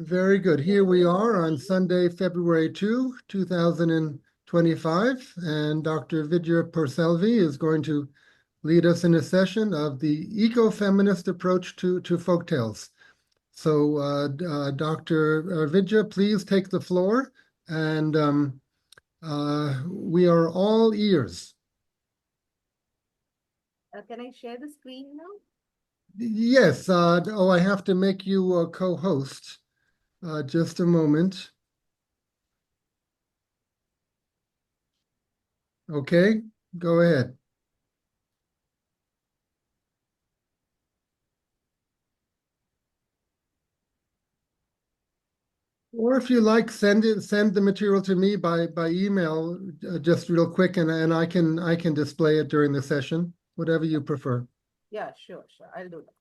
Very good. Here we are on Sunday, February 2, 2025, and Dr. Vidya Porselvi is going to lead us in a session of the eco-feminist approach to folktales. So, Dr. Vidya, please take the floor, and we are all ears. Can I share the screen now? Yes, I have to make you a co-host. Just a moment. Okay, go ahead. Or if you like, send the material to me by email, just real quick, and I can display it during the session, whatever you prefer. Yeah, sure. I'll do that.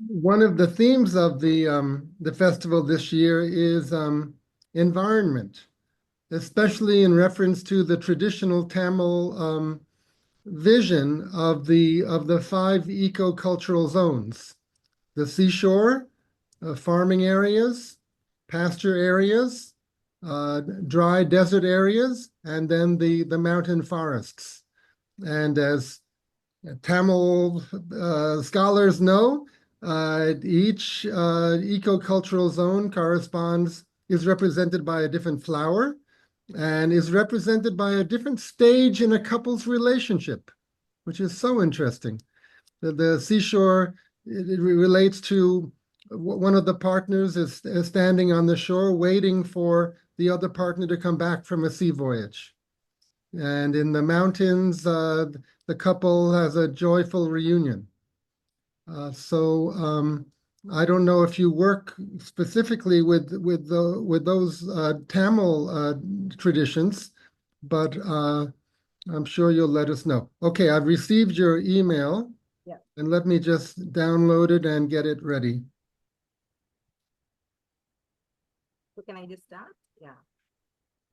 One of the themes of the festival this year is environment, especially in reference to the traditional Tamil vision of the five eco-cultural zones: the seashore, farming areas, pasture areas, dry desert areas, and then the mountain forests. And as Tamil scholars know, each eco-cultural zone is represented by a different flower and is represented by a different stage in a couple's relationship, which is so interesting. The seashore, it relates to one of the partners is standing on the shore waiting for the other partner to come back from a sea voyage. And in the mountains, the couple has a joyful reunion. So I don't know if you work specifically with those Tamil traditions, but I'm sure you'll let us know. Okay, I've received your email. Yeah. And let me just download it and get it ready. So can I just start? Yeah.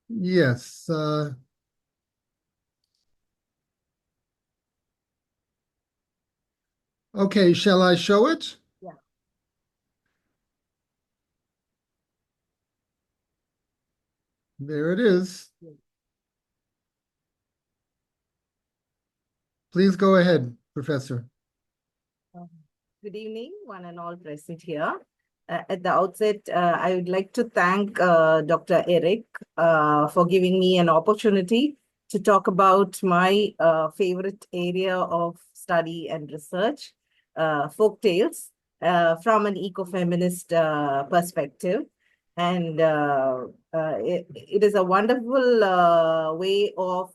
Yes. Okay, shall I show it? Yeah. There it is. Yeah. Please go ahead, Professor. Good evening, one and all present here. At the outset, I would like to thank Dr. Eric for giving me an opportunity to talk about my favorite area of study and research, folktales, from an eco-feminist perspective. And it is a wonderful way of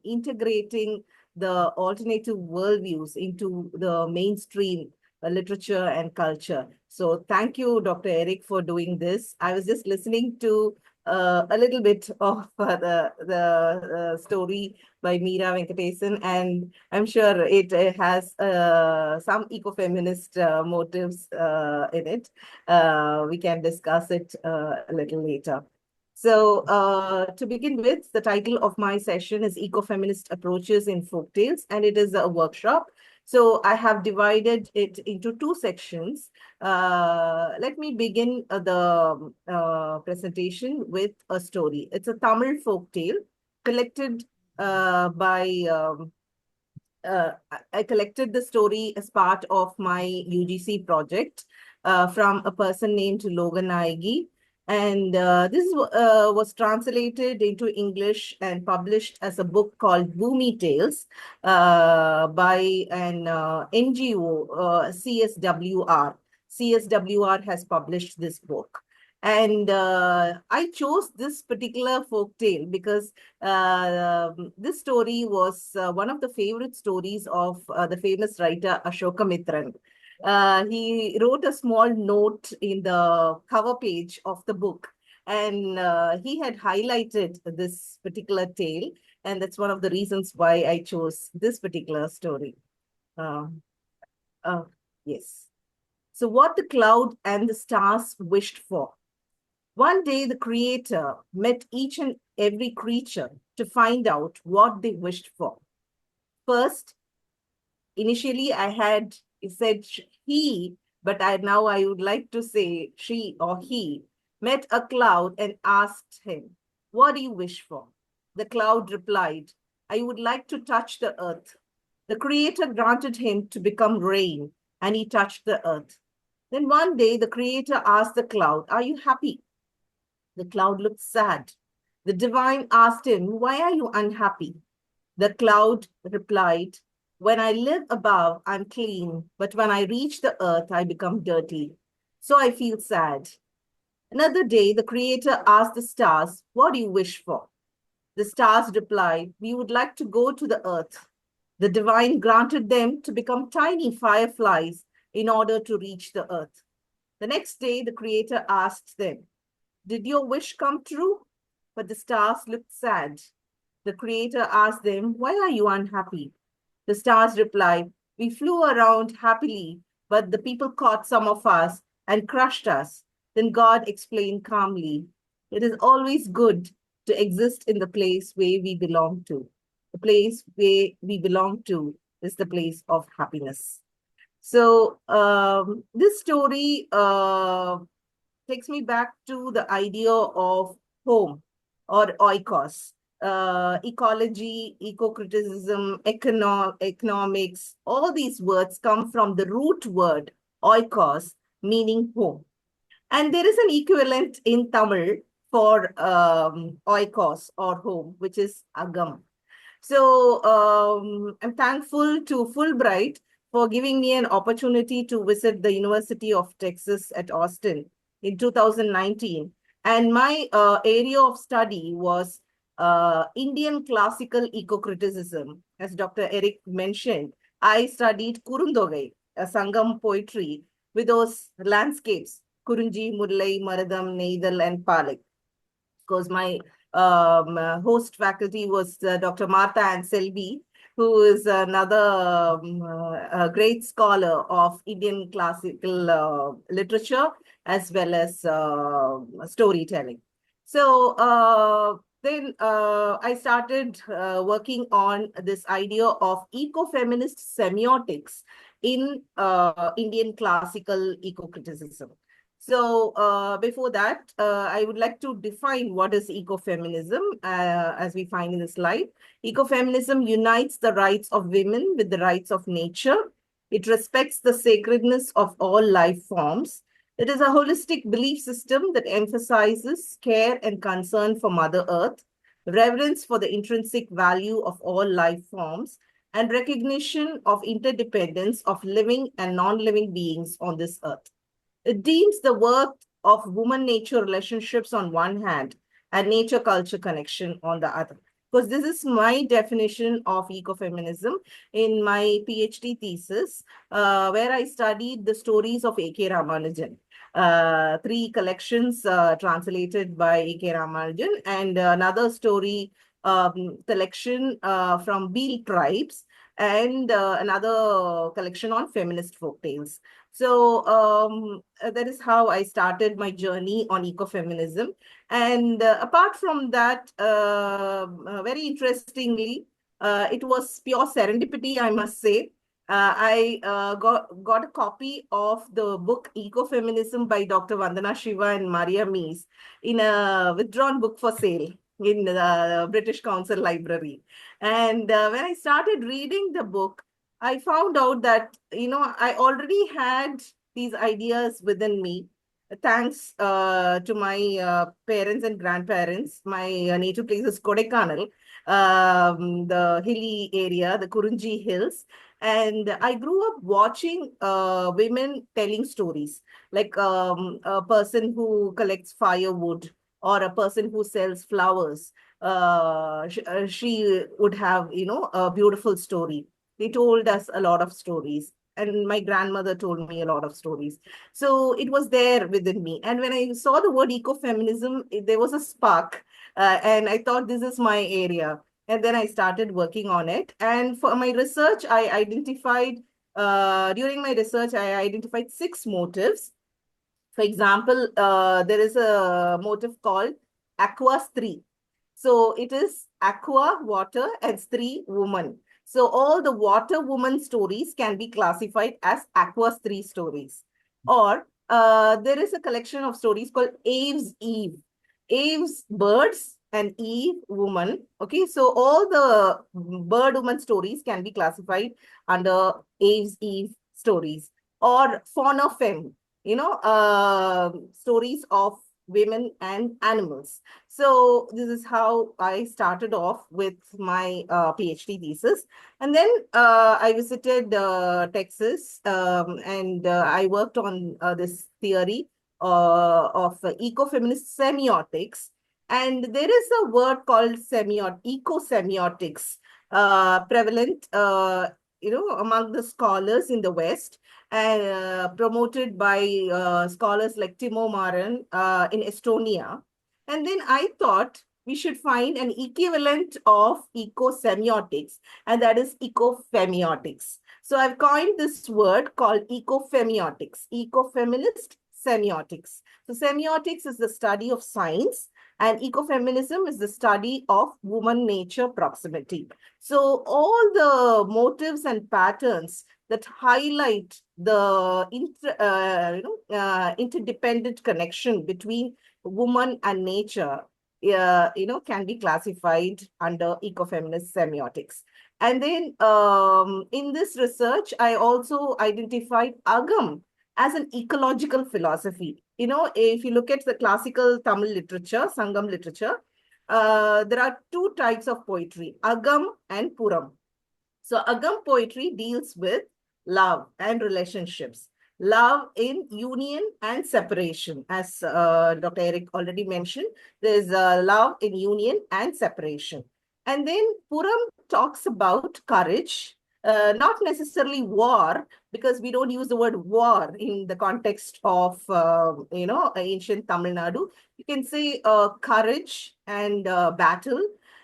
integrating the alternative worldviews into the mainstream literature and culture. So thank you, Dr. Eric, for doing this. I was just listening to a little bit of the story by Meera Venkatesan, and I'm sure it has some eco-feminist motives in it. We can discuss it a little later. So to begin with, the title of my session is Eco-Feminist Approaches in Folktales, and it is a workshop. So I have divided it into two sections. Let me begin the presentation with a story. It's a Tamil folktale collected I collected the story as part of my UGC project from a person named Loganayagi. And this was translated into English and published as a book called Boomy Tales by an NGO, CSWR. CSWR has published this book. And I chose this particular folk tale because this story was one of the favorite stories of the famous writer Ashoka Mitran. He wrote a small note in the cover page of the book, and he had highlighted this particular tale, and that's one of the reasons why I chose this particular story. Uh, yes. So what the cloud and the stars wished for. One day, the Creator met each and every creature to find out what they wished for. First, initially, I had said he, but now I would like to say she or he met a cloud and asked him, "What do you wish for?" The cloud replied, "I would like to touch the earth." The Creator granted him to become rain, and he touched the earth. Then one day, the Creator asked the cloud, "Are you happy?" The cloud looked sad. The divine asked him, "Why are you unhappy?" The cloud replied, "When I live above, I'm clean, but when I reach the earth, I become dirty. So I feel sad." Another day, the Creator asked the stars, "What do you wish for?" The stars replied, "We would like to go to the earth." The divine granted them to become tiny fireflies in order to reach the earth. The next day, the Creator asked them, "Did your wish come true?" But the stars looked sad. The Creator asked them, "Why are you unhappy?" The stars replied, "We flew around happily, but the people caught some of us and crushed us." Then God explained calmly, "It is always good to exist in the place where we belong to. The place where we belong to is the place of happiness." So this story takes me back to the idea of home or oikos. Ecology, eco-criticism, economics, all these words come from the root word oikos, meaning home. And there is an equivalent in Tamil for oikos or home, which is agam. So I'm thankful to Fulbright for giving me an opportunity to visit the University of Texas at Austin in 2019. And my area of study was Indian classical eco-criticism. As Dr. Eric mentioned, I studied Kurundogai, a Sangam poetry with those landscapes, Kurunji, Mullai, Maradam, Neidal, and Palak. Because my host faculty was Dr. Martha and Selvi, who is another great scholar of Indian classical literature as well as storytelling. So then I started working on this idea of eco-feminist semiotics in Indian classical eco-criticism. So before that, I would like to define what is ecofeminism, as we find in the slide. Ecofeminism unites the rights of women with the rights of nature. It respects the sacredness of all life forms. It is a holistic belief system that emphasizes care and concern for Mother Earth, reverence for the intrinsic value of all life forms, and recognition of interdependence of living and non-living beings on this earth. It deems the work of woman-nature relationships on one hand and nature-culture connection on the other. Because this is my definition of ecofeminism in my PhD thesis, where I studied the stories of A.K. Ramanujan. Three collections translated by A.K. Ramanujan and another story collection from Beel tribes and another collection on feminist folktales. So that is how I started my journey on ecofeminism. And apart from that, very interestingly, it was pure serendipity, I must say. I got a copy of the book Ecofeminism by Dr. Vandana Shiva and Maria Mies in a withdrawn book for sale in the British Council Library. And when I started reading the book, I found out that, I already had these ideas within me. Thanks to my parents and grandparents. My native place is Kodaikanal, the hilly area, the Kurunji Hills. And I grew up watching women telling stories, like a person who collects firewood or a person who sells flowers. She would have, a beautiful story. They told us a lot of stories. And my grandmother told me a lot of stories. So it was there within me. And when I saw the word ecofeminism, there was a spark. And I thought, this is my area. And then I started working on it. And for my research, I identified During my research, I identified 6 motifs. For example, there is a motif called aqua stree. So it is aqua, water, and stree, woman. So all the water woman stories can be classified as aqua stree stories. Or there is a collection of stories called Aves Eve. Aves, birds, and Eve, woman. Okay, so all the bird woman stories can be classified under Aves Eve stories. Or fauna femme, stories of women and animals. So this is how I started off with my PhD thesis. And then I visited Texas, and I worked on this theory of eco-feminist semiotics. And there is a word called eco-semiotics, prevalent, among the scholars in the West, and promoted by scholars like Timo Maren in Estonia. And then I thought we should find an equivalent of eco-semiotics, and that is eco-femiotics. So I've coined this word called eco-femiotics, eco-feminist semiotics. So semiotics is the study of science, and ecofeminism is the study of woman nature proximity. So all the motives and patterns that highlight the interdependent connection between woman and nature, can be classified under ecofeminist semiotics. And then in this research, I also identified Agam as an ecological philosophy. If you look at the classical Tamil literature, Sangam literature, there are 2 types of poetry, Agam and Puram. So Agam poetry deals with love and relationships, love in union and separation. As Dr. Eric already mentioned, there's love in union and separation. And then Puram talks about courage, not necessarily war, because we don't use the word war in the context of, ancient Tamil Nadu. You can say courage and battle,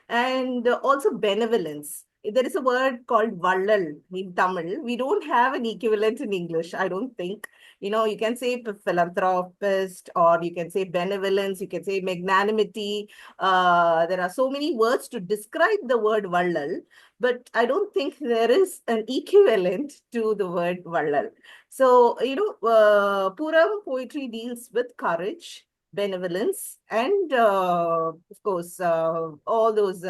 and also benevolence. There is a word called vallal in Tamil. We don't have an equivalent in English, I don't think. You can say philanthropist, or you can say benevolence, you can say magnanimity. There are so many words to describe the word vallal, but I don't think there is an equivalent to the word vallal. So, Puram poetry deals with courage, benevolence, and of course, all those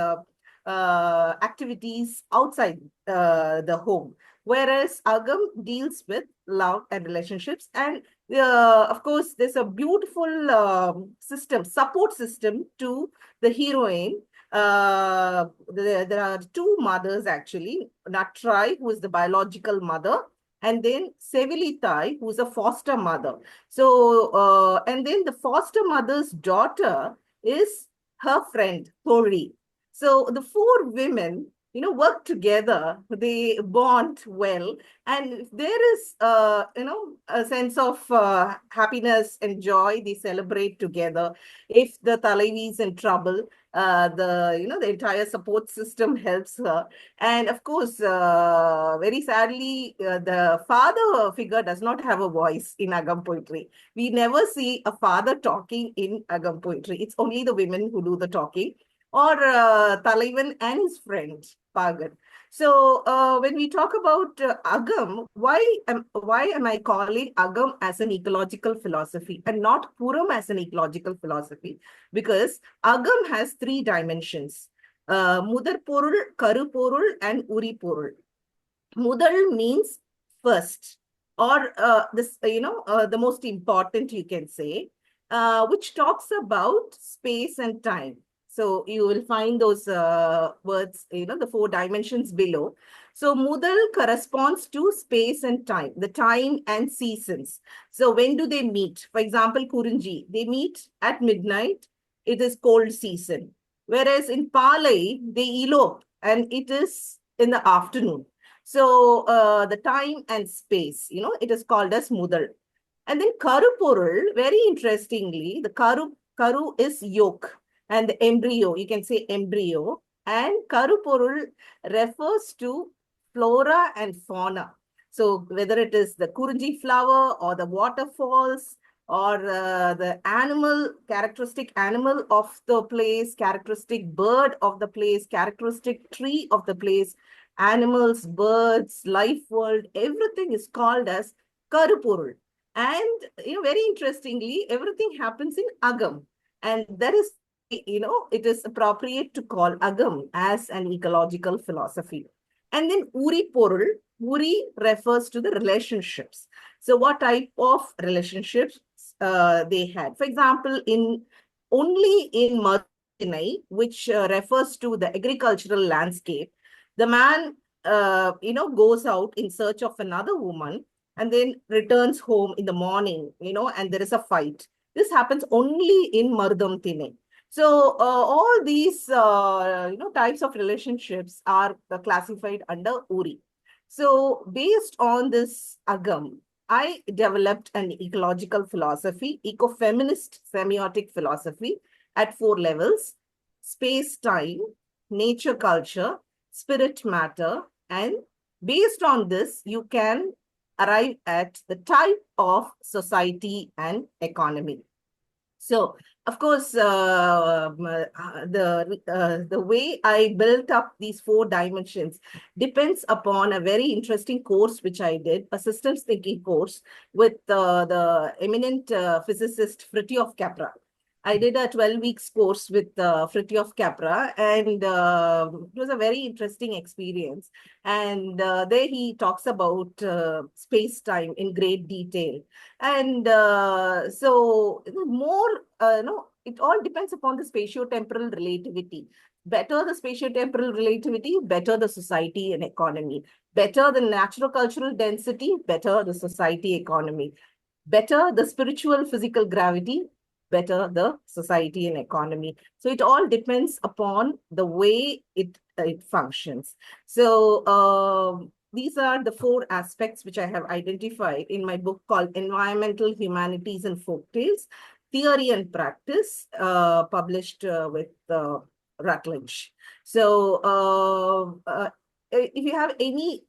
activities outside the home. Whereas Agam deals with love and relationships. And of course, there's a beautiful support system to the heroine. There are 2 mothers actually, Natrai, who is the biological mother, and then Sevilitai, who's a foster mother. So, and then the foster mother's daughter is her friend, Thori. So the 4 women, work together, they bond well. And if there is, a sense of happiness and joy, they celebrate together. If the Talaivi is in trouble, the entire support system helps her. And of course, very sadly, the father figure does not have a voice in Agam poetry. We never see a father talking in Agam poetry. It's only the women who do the talking, or Talaivan and his friend, Pagan. So when we talk about Agam, why am I calling Agam as an ecological philosophy and not Puram as an ecological philosophy? Because Agam has 3 dimensions, Mudar Porul, Karu Porul, and Uri Porul. Mudal means first, or the most important, you can say, which talks about space and time. So you will find those words, the 4 dimensions below. So Mudal corresponds to space and time, the time and seasons. So when do they meet? For example, Kurunji, they meet at midnight. It is cold season. Whereas in Palai, they elope and it is in the afternoon. So the time and space, it is called as Mudal. And then Karupurul, very interestingly, the Karu is yolk, and the embryo, you can say embryo. And Karupurul refers to flora and fauna. So whether it is the Kurunji flower or the waterfalls or the characteristic animal of the place, characteristic bird of the place, characteristic tree of the place, animals, birds, life world, everything is called as Karupurul. And, very interestingly, everything happens in Agam. And that is, it is appropriate to call Agam as an ecological philosophy. And then Uri Porul, Uri refers to the relationships. So what type of relationships they had? For example, only in Chennai, which refers to the agricultural landscape, the man, goes out in search of another woman and then returns home in the morning, and there is a fight. This happens only in Mardam Tine. So all these, types of relationships are classified under Uri. So based on this Agam, I developed an ecological philosophy, eco-feminist semiotic philosophy at 4 levels: space, time, nature, culture, spirit, matter. And based on this, you can arrive at the type of society and economy. So, of course, the way I built up these 4 dimensions depends upon a very interesting course which I did, a systems thinking course with the eminent physicist Fritjof Capra. I did a 12 weeks course with Fritjof Capra, and it was a very interesting experience. And there he talks about space-time in great detail. And so more, it all depends upon the spatio-temporal relativity. Better the spatio-temporal relativity, better the society and economy. Better the natural cultural density, better the society economy. Better the spiritual physical gravity, better the society and economy. So it all depends upon the way it functions. So these are the 4 aspects which I have identified in my book called Environmental Humanities and Folktales, Theory and Practice, published with Rutledge. So if you have any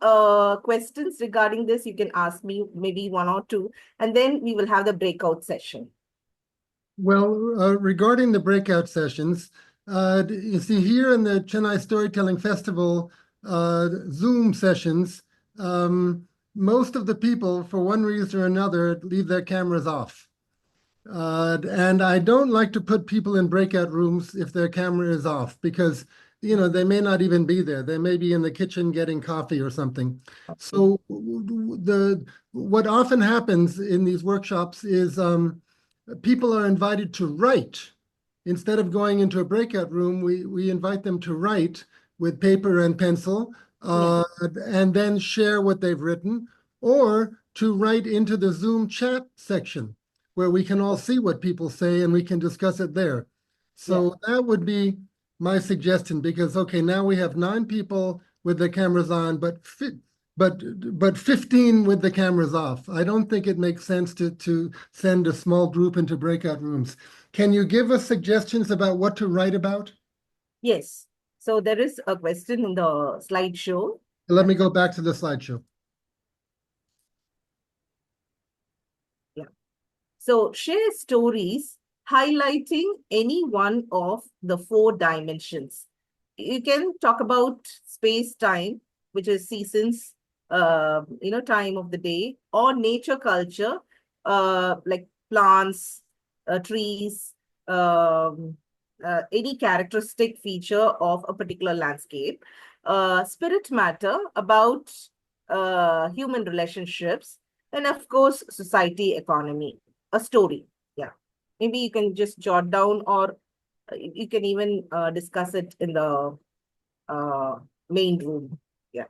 questions regarding this, you can ask me, maybe 1 or 2, and then we will have the breakout session. Well, regarding the breakout sessions, you see here in the Chennai Storytelling Festival Zoom sessions, most of the people, for one reason or another, leave their cameras off. And I don't like to put people in breakout rooms if their camera is off, because they may not even be there. They may be in the kitchen getting coffee or something. So what often happens in these workshops is people are invited to write. Instead of going into a breakout room, we invite them to write with paper and pencil, and then share what they've written, or to write into the Zoom chat section where we can all see what people say and we can discuss it there. So that would be my suggestion, because, okay, now we have 9 people with their cameras on, but 15 with the cameras off. I don't think it makes sense to send a small group into breakout rooms. Can you give us suggestions about what to write about? Yes. So there is a question in the slideshow. Let me go back to the slideshow. Yeah. So share stories highlighting any one of the 4 dimensions. You can talk about space, time, which is seasons, time of the day, or nature, culture, like plants, trees, any characteristic feature of a particular landscape. Spirit, matter, about human relationships, and of course, society, economy, a story. Yeah. Maybe you can just jot down, or you can even discuss it in the main room. Yeah.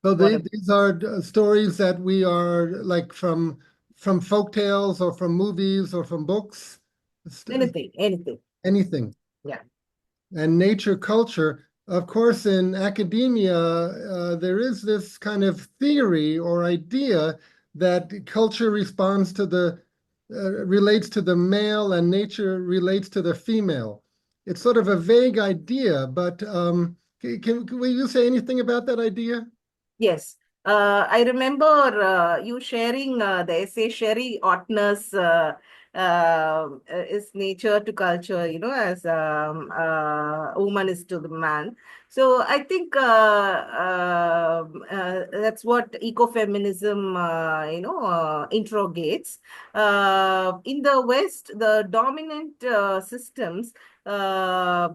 So these are stories that we are like from folktales or from movies or from books. Anything. Anything. Yeah. And nature, culture. Of course, in academia, there is this kind of theory or idea that culture responds to relates to the male and nature relates to the female. It's sort of a vague idea, but will you say anything about that idea? Yes. I remember you sharing the essay Sherry Otner's is nature to culture, as woman is to the man. So I think that's what ecofeminism, interrogates. In the West, the dominant systems uh,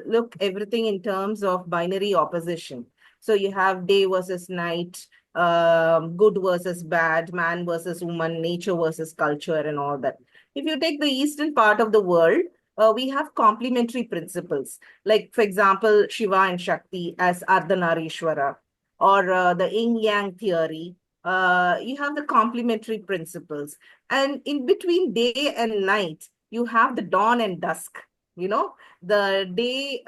look everything in terms of binary opposition. So you have day versus night, good versus bad, man versus woman, nature versus culture, and all that. If you take the eastern part of the world, we have complementary principles. Like, for example, Shiva and Shakti as Ardhanarishwara, or the yin yang theory. You have the complementary principles. And in between day and night, you have the dawn and dusk. The day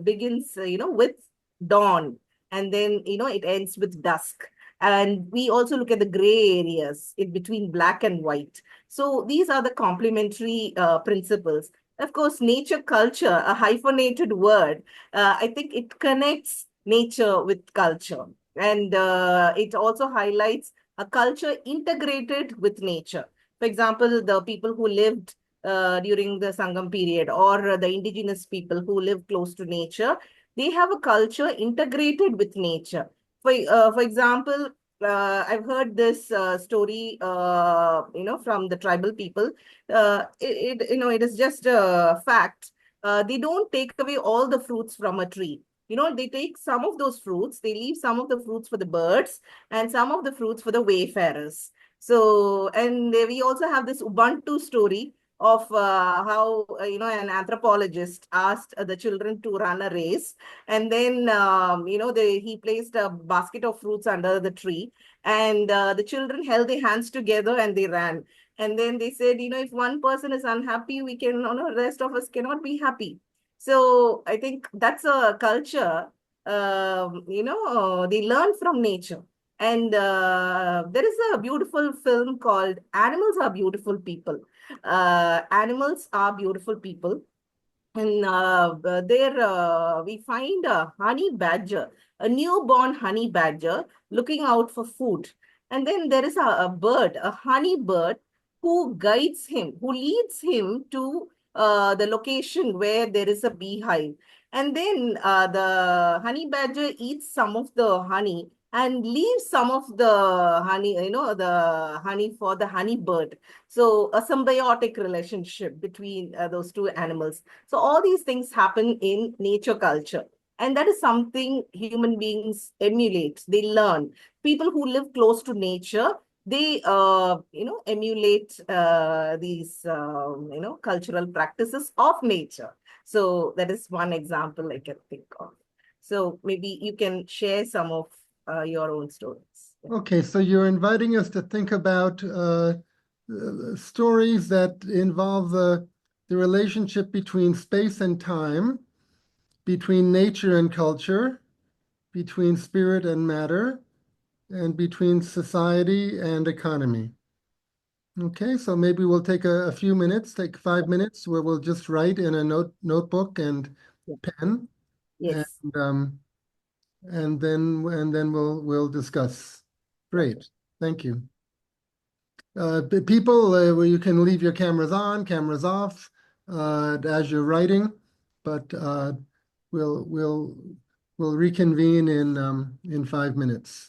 begins, with dawn, and then it ends with dusk. And we also look at the gray areas in between black and white. So these are the complementary principles. Of course, nature culture, a hyphenated word, I think it connects nature with culture, and it also highlights a culture integrated with nature. For example, the people who lived during the Sangam period, or the indigenous people who live close to nature, they have a culture integrated with nature. For example, I've heard this story, from the tribal people. It is just a fact. They don't take away all the fruits from a tree. They take some of those fruits, they leave some of the fruits for the birds, and some of the fruits for the wayfarers. So, and we also have this Ubuntu story of how an anthropologist asked the children to run a race, and then he placed a basket of fruits under the tree, and the children held their hands together and they ran. And then they said, if one person is unhappy, we can, rest of us cannot be happy. So I think that's a culture. They learn from nature. And there is a beautiful film called Animals Are Beautiful People. Animals are beautiful people. And there we find a honey badger, a newborn honey badger looking out for food. And then there is a bird, a honey bird, who guides him, who leads him to the location where there is a beehive. And then the honey badger eats some of the honey and leaves some of the honey, the honey for the honey bird. So a symbiotic relationship between those two animals. So all these things happen in nature culture. And that is something human beings emulate. They learn. People who live close to nature, they, emulate these, cultural practices of nature. So that is one example I can think of. So maybe you can share some of your own stories. Okay, so you're inviting us to think about stories that involve the relationship between space and time, between nature and culture, between spirit and matter, and between society and economy. Okay, so maybe we'll take a few minutes, take 5 minutes, where we'll just write in a notebook and Yeah. pen, and Yes. then we'll discuss. Great, thank you. People, you can leave your cameras on, cameras off, as you're writing, but we'll we'll we'll reconvene in 5 minutes.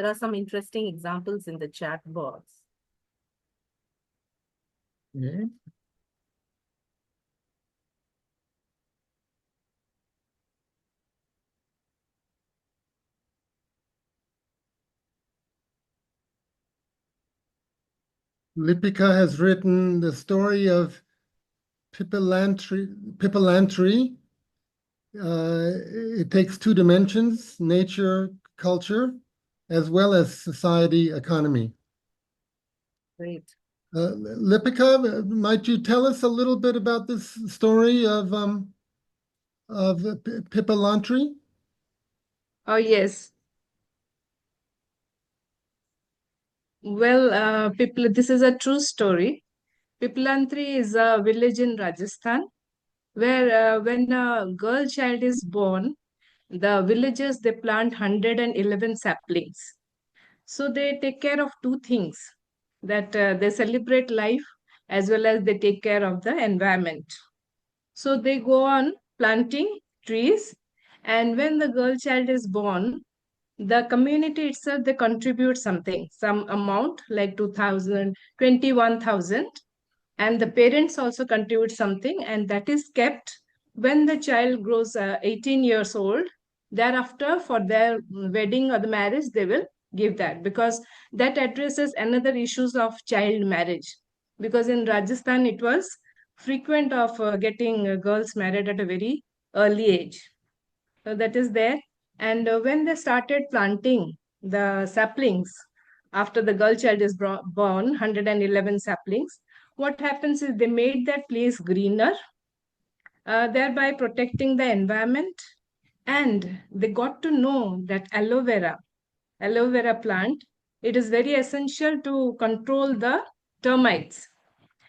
There are some interesting examples in the chat box. Okay. Lipika has written the story of Pipilantri. It takes two dimensions, nature, culture, as well as society, economy. Great. Lipika, might you tell us a little bit about this story of Pipilantri? Oh, yes. Well, this is a true story. Pipilantri is a village in Rajasthan where when a girl child is born, the villagers, they plant 111 saplings. So they take care of two things, that they celebrate life as well as they take care of the environment. So they go on planting trees, and when the girl child is born, the community itself, they contribute something, some amount like 2,000, 21,000, and the parents also contribute something, and that is kept when the child grows 18 years old. Thereafter, for their wedding or the marriage, they will give that, because that addresses another issues of child marriage, because in Rajasthan it was frequent of getting girls married at a very early age. So that is there. And when they started planting the saplings, after the girl child is born, 111 saplings, what happens is they made that place greener, thereby protecting the environment. And they got to know that aloe vera plant, it is very essential to control the termites.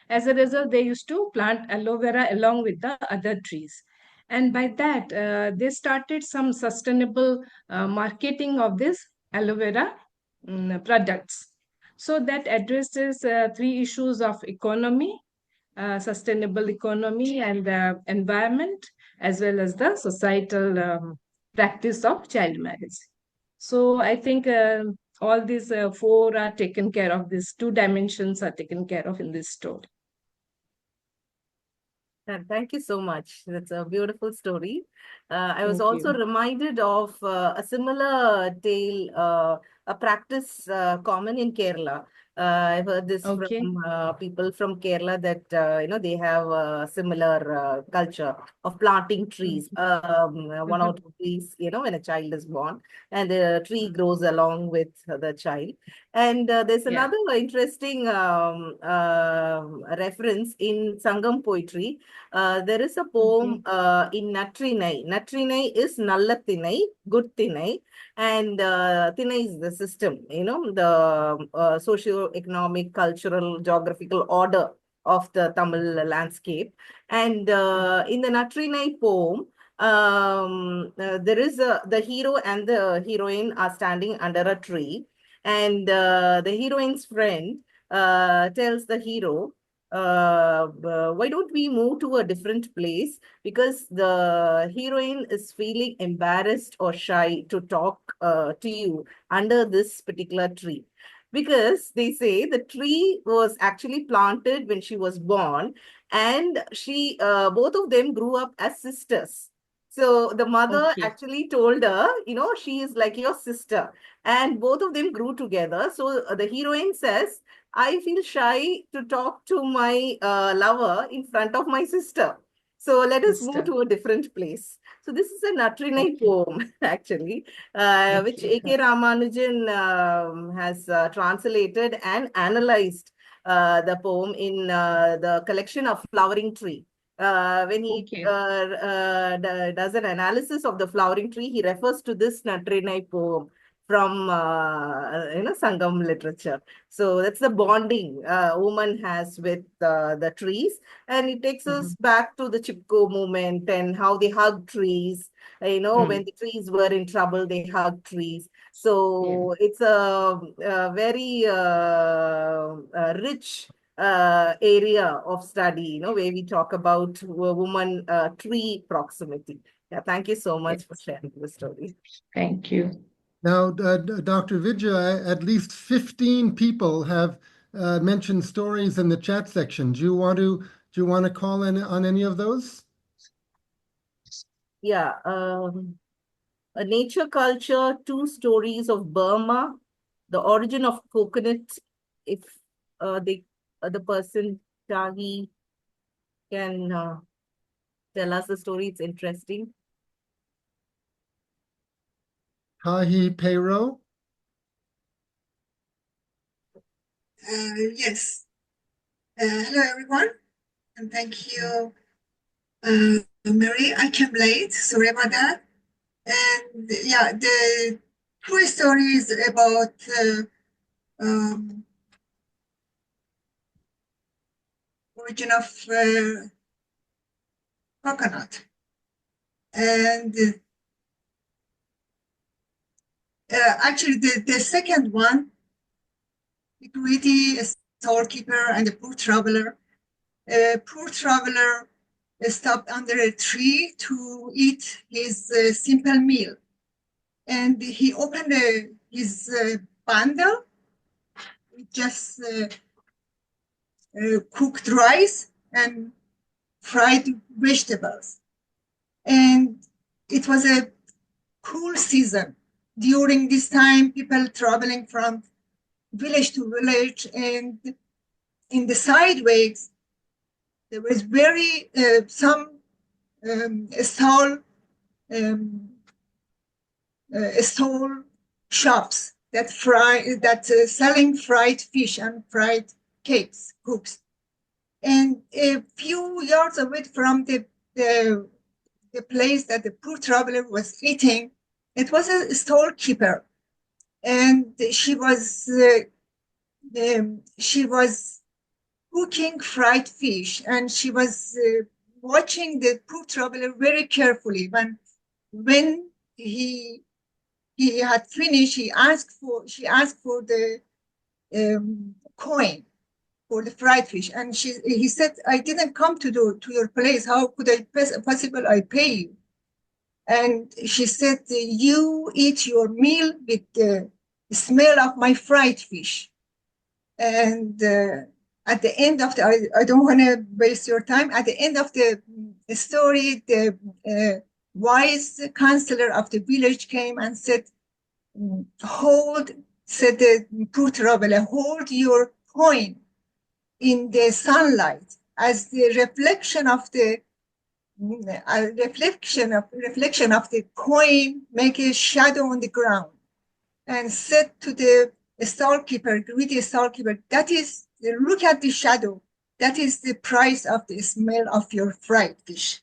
As a result, they used to plant aloe vera along with the other trees. And by that, they started some sustainable marketing of this aloe vera products. So that addresses three issues of economy, sustainable economy and the environment, as well as the societal practice of child marriage. So I think all these four are taken care of. These two dimensions are taken care of in this story. Thank you so much. That's a beautiful story. I was Thank also you. reminded of a similar tale, a practice common in Kerala. I've heard this Okay. from people from Kerala that they have a similar culture of planting trees, one or two trees, when a child is born, and the tree grows along with the child. And there's Yeah. another interesting reference in Sangam poetry. There is a poem in Natrinai. Natrinai is Nalla Thinai, good Thinai, and Thinai is the system, the socio-economic, cultural, geographical order of the Tamil landscape. And in the Natrinai poem, there is the hero and the heroine are standing under a tree, and the heroine's friend tells the hero, why don't we move to a different place? Because the heroine is feeling embarrassed or shy to talk to you under this particular tree. Because they say the tree was actually planted when she was born, and both of them grew up as sisters. So the mother Okay. actually told her, she is like your sister, and both of them grew together. So the heroine says, I feel shy to talk to my lover in front of my sister. So let us move Sister. to a different place. So this is a Natrinai Okay. poem, actually, which Okay. A.K. Ramanujan has translated and analyzed the poem in the collection of Flowering Tree. When he Okay. does an analysis of the flowering tree, he refers to this Natrinai poem from Sangam literature. So that's the bonding woman has with the trees, and it takes us back to the Chipko movement and how they hug trees. When the trees were in trouble, they hugged trees. Yeah. So it's a very rich area of study, where we talk about woman tree proximity. Yeah, thank you so much for Yes. sharing the story. Thank you. Now, Dr. Vidya, at least 15 people have mentioned stories in the chat section. Do you want to call in on any of those? Yeah, a nature culture, 2 stories of Burma, the origin of coconut. If the person Tahi can tell us the story, it's interesting. Tahi Peiro? Yes. Hello, everyone, and thank you, Mary. I came late. Sorry about that. And yeah, the true story is about origin of coconut, and actually the second one, the greedy storekeeper and the poor traveler. Poor traveler stopped under a tree to eat his simple meal. And he opened his bundle with just cooked rice and fried vegetables. And it was a cool season. During this time, people traveling from village to village, and in the sideways, there was some stall um, stall shops that selling fried fish and fried cooks. And a few yards away from the place that the poor traveler was eating, it was a storekeeper, and she was cooking fried fish, and she was watching the poor traveler very carefully. When he had finished, she asked for the coin for the fried fish, and he said, "I didn't come to your place. How could possible I pay you?" And she said, "You eat your meal with the smell of my fried fish." And at the end of I don't want to waste your time. At the end of the story, the wise counselor of the village came and said, said the poor traveler, hold your coin in the sunlight as the reflection of the coin make a shadow on the ground, and said to the greedy storekeeper, look at the shadow. That is the price of the smell of your fried fish.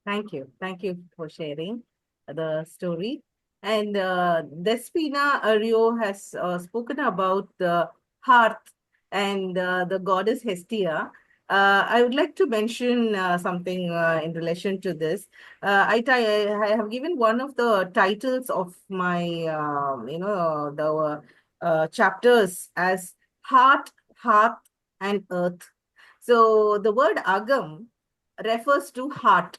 Thank you. Thank you for sharing the story. And Despina Ario has spoken about the hearth and the goddess Hestia. I would like to mention something in relation to this. I have given one of the titles of my, the chapters as heart, hearth, and earth. So the word agam refers to heart.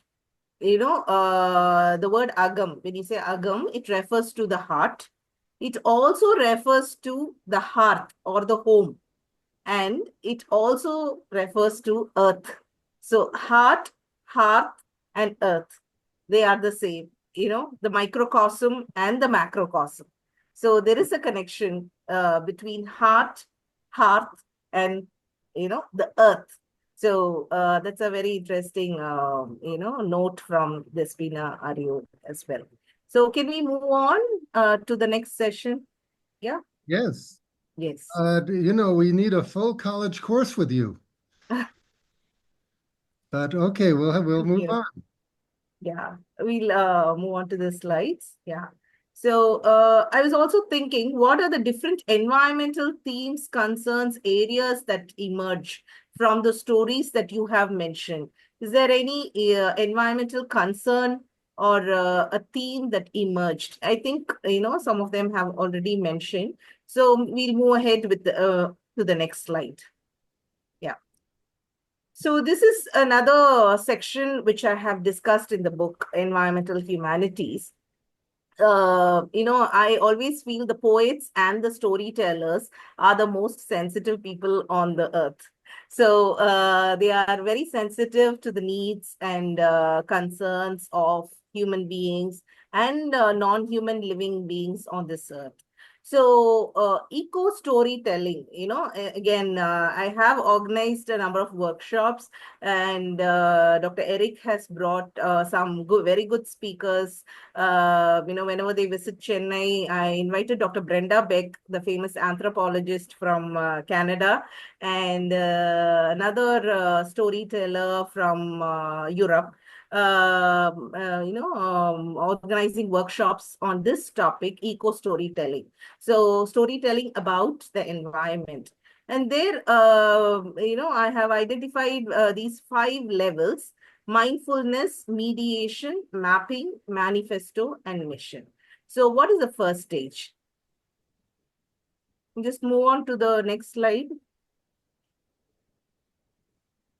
The word agam, when you say agam, it refers to the heart. It also refers to the hearth or the home. And it also refers to earth. So heart, hearth, and earth, they are the same, the microcosm and the macrocosm. So there is a connection between heart, hearth, and, the earth. So that's a very interesting, note from Despina Ario as well. So can we move on to the next session? Yeah. Yes. Yes. We need a full college course with you. But okay, we'll move on. Yeah, we'll move on to the slides. Yeah. So I was also thinking, what are the different environmental themes, concerns, areas that emerge from the stories that you have mentioned? Is there any environmental concern or a theme that emerged? I think, some of them have already mentioned. So we'll move ahead with to the next slide. Yeah. So this is another section which I have discussed in the book, Environmental Humanities. I always feel the poets and the storytellers are the most sensitive people on the earth. So they are very sensitive to the needs and concerns of human beings and non-human living beings on this earth. So eco storytelling, again, I have organized a number of workshops, and Dr. Eric has brought some very good speakers. Whenever they visit Chennai, I invited Dr. Brenda Beck, the famous anthropologist from Canada, and another storyteller from Europe, organizing workshops on this topic, eco storytelling. So storytelling about the environment. And there, I have identified these 5 levels: mindfulness, mediation, mapping, manifesto, and mission. So what is the first stage? Just move on to the next slide.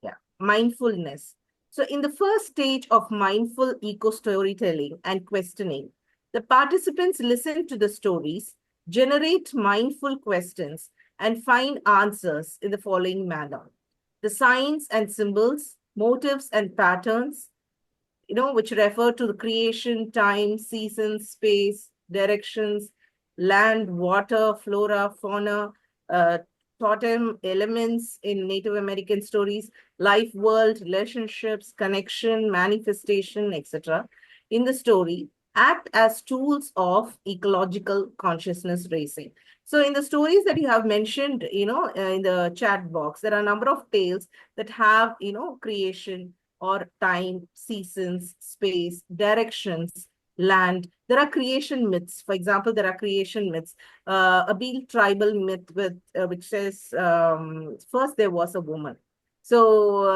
Yeah, mindfulness. So in the first stage of mindful eco-storytelling and questioning, the participants listen to the stories, generate mindful questions, and find answers in the following manner: the signs and symbols, motives and patterns, which refer to the creation, time, seasons, space, directions, land, water, flora, fauna, uh, totem elements in Native American stories, life, world, relationships, connection, manifestation, etc. in the story, act as tools of ecological consciousness raising. So in the stories that you have mentioned, in the chat box, there are a number of tales that have, creation, or time, seasons, space, directions, land. There are creation myths. For example, there are creation myths. A Beal tribal myth which says, first there was a woman. So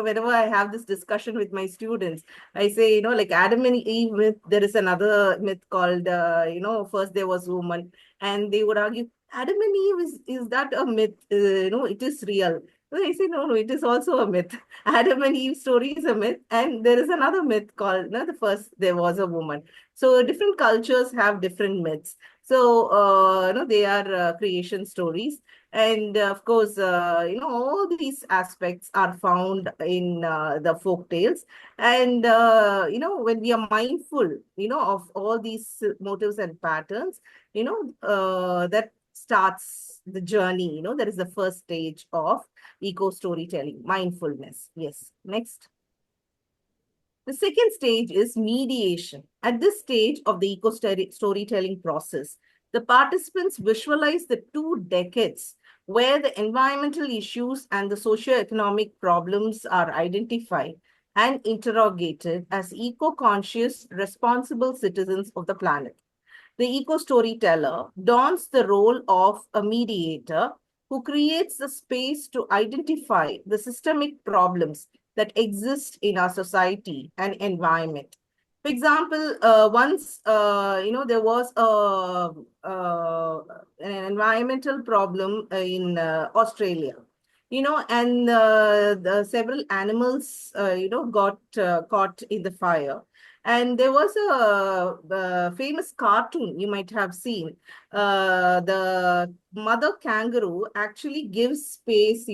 whenever I have this discussion with my students, I say, like Adam and Eve myth, there is another myth called, first there was woman. And they would argue, Adam and Eve, is that a myth? It is real. So I say, no, it is also a myth. Adam and Eve story is a myth, and there is another myth called, the first there was a woman. So different cultures have different myths. So they are creation stories, and of course, all these aspects are found in the folk tales. And when we are mindful, of all these motives and patterns, that starts the journey. That is the first stage of eco storytelling, mindfulness. Yes, next. The second stage is mediation. At this stage of the eco storytelling process, the participants visualize the 2 decades where the environmental issues and the socio-economic problems are identified and interrogated as eco-conscious, responsible citizens of the planet. The eco storyteller dons the role of a mediator who creates the space to identify the systemic problems that exist in our society and environment. For example, once there was an environmental problem in Australia, and the several animals, got caught in the fire. And there was a famous cartoon you might have seen. The mother kangaroo actually gives space,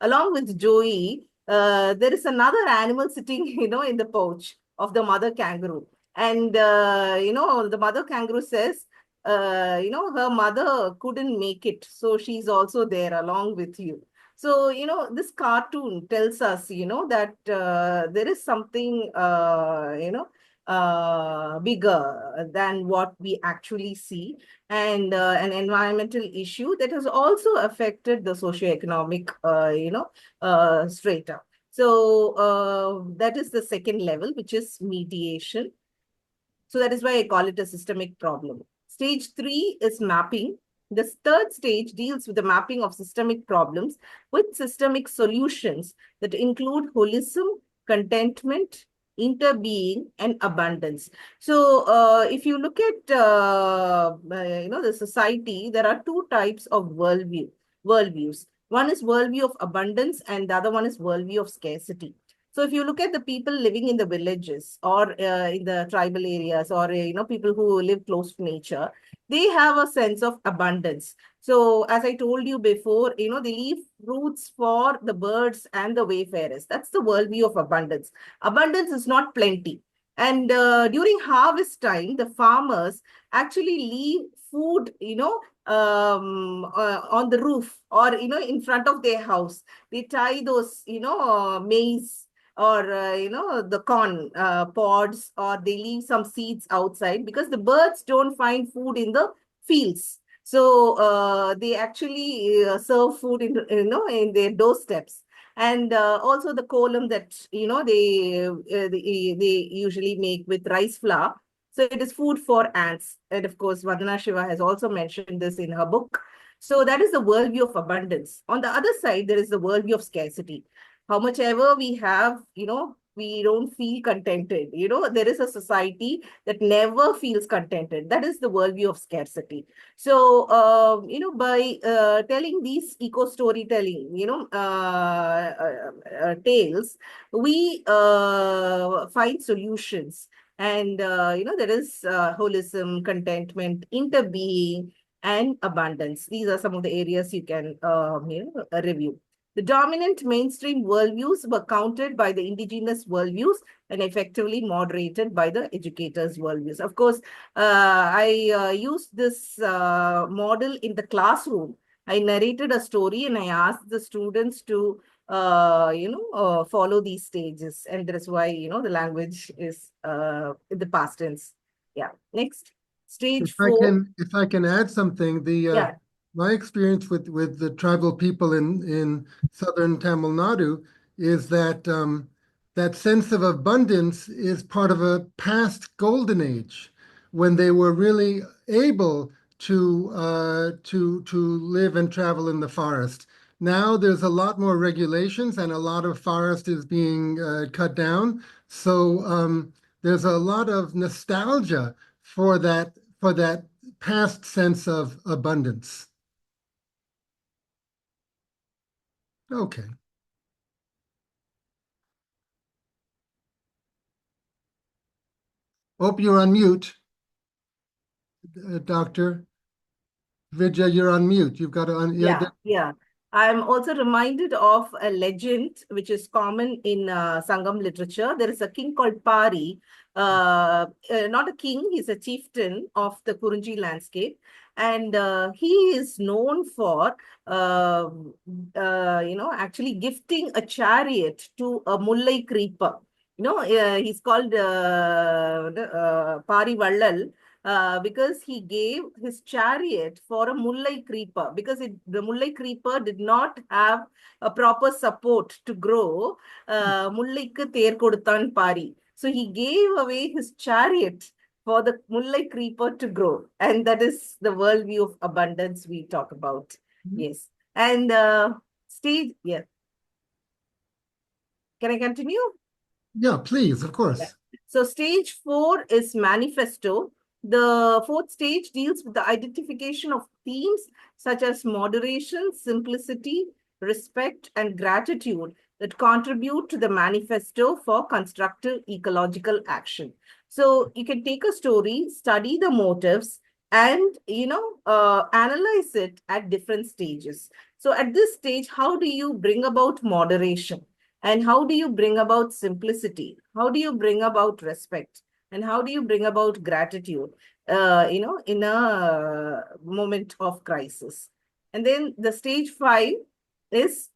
along with Joey. There is another animal sitting, in the pouch of the mother kangaroo. And, the mother kangaroo says, her mother couldn't make it. So she's also there along with you. So, this cartoon tells us, that there is something, bigger than what we actually see, and an environmental issue that has also affected the socioeconomic, strata. So that is the second level, which is mediation. So that is why I call it a systemic problem. Stage 3 is mapping. The third stage deals with the mapping of systemic problems with systemic solutions that include holism, contentment, interbeing, and abundance. So if you look at the society, there are 2 types of worldviews. One is worldview of abundance, and the other one is worldview of scarcity. So if you look at the people living in the villages or in the tribal areas, or people who live close to nature, they have a sense of abundance. So as I told you before, they leave fruits for the birds and the wayfarers. That's the worldview of abundance. Abundance is not plenty. And during harvest time, the farmers actually leave food, on the roof, or, in front of their house. They tie those, maize, or, the corn pods, or they leave some seeds outside, because the birds don't find food in the fields. So they actually serve food in their doorsteps. And also the column that, they usually make with rice flour. So it is food for ants. And of course, Vandana Shiva has also mentioned this in her book. So that is the worldview of abundance. On the other side, there is the worldview of scarcity. How much ever we have, we don't feel contented. There is a society that never feels contented. That is the worldview of scarcity. So, by telling these eco-storytelling, tales, we find solutions. And, there is holism, contentment, interbeing, and abundance. These are some of the areas you can, review. The dominant mainstream worldviews were countered by the indigenous worldviews and effectively moderated by the educators' worldviews. Of course, I used this model in the classroom. I narrated a story and I asked the students to follow these stages. And that is why, the language is in the past tense. Yeah. Next, stage 4. If I can add something, Yeah. my experience with the tribal people in southern Tamil Nadu is that that sense of abundance is part of a past golden age when they were really able to live and travel in the forest. Now there's a lot more regulations and a lot of forest is being cut down. So there's a lot of nostalgia for that past sense of abundance. Okay. Hope you're on mute, Dr. Vidya, you're on mute. You've got to Yeah. I'm also reminded of a legend which is common in Sangam literature. There is a king called Pari, not a king, he's a chieftain of the Kurunji landscape. And he is known for, actually gifting a chariot to a Mullai creeper. He's called Pari Vallal. Because he gave his chariot for a Mullai creeper, because the Mullai creeper did not have a proper support to grow. Mullaikku ther koduthan Pari. So he gave away his chariot for the Mullai creeper to grow. And that is the worldview of abundance we talk about. Yes. And stage, yeah. Can I continue? Yeah, please, of course. Yeah. So stage 4 is manifesto. The 4th stage deals with the identification of themes such as moderation, simplicity, respect, and gratitude that contribute to the manifesto for constructive ecological action. So you can take a story, study the motives, and analyze it at different stages. So at this stage, how do you bring about moderation? And how do you bring about simplicity? How do you bring about respect? And how do you bring about gratitude, in a moment of crisis? And then the stage 5 is,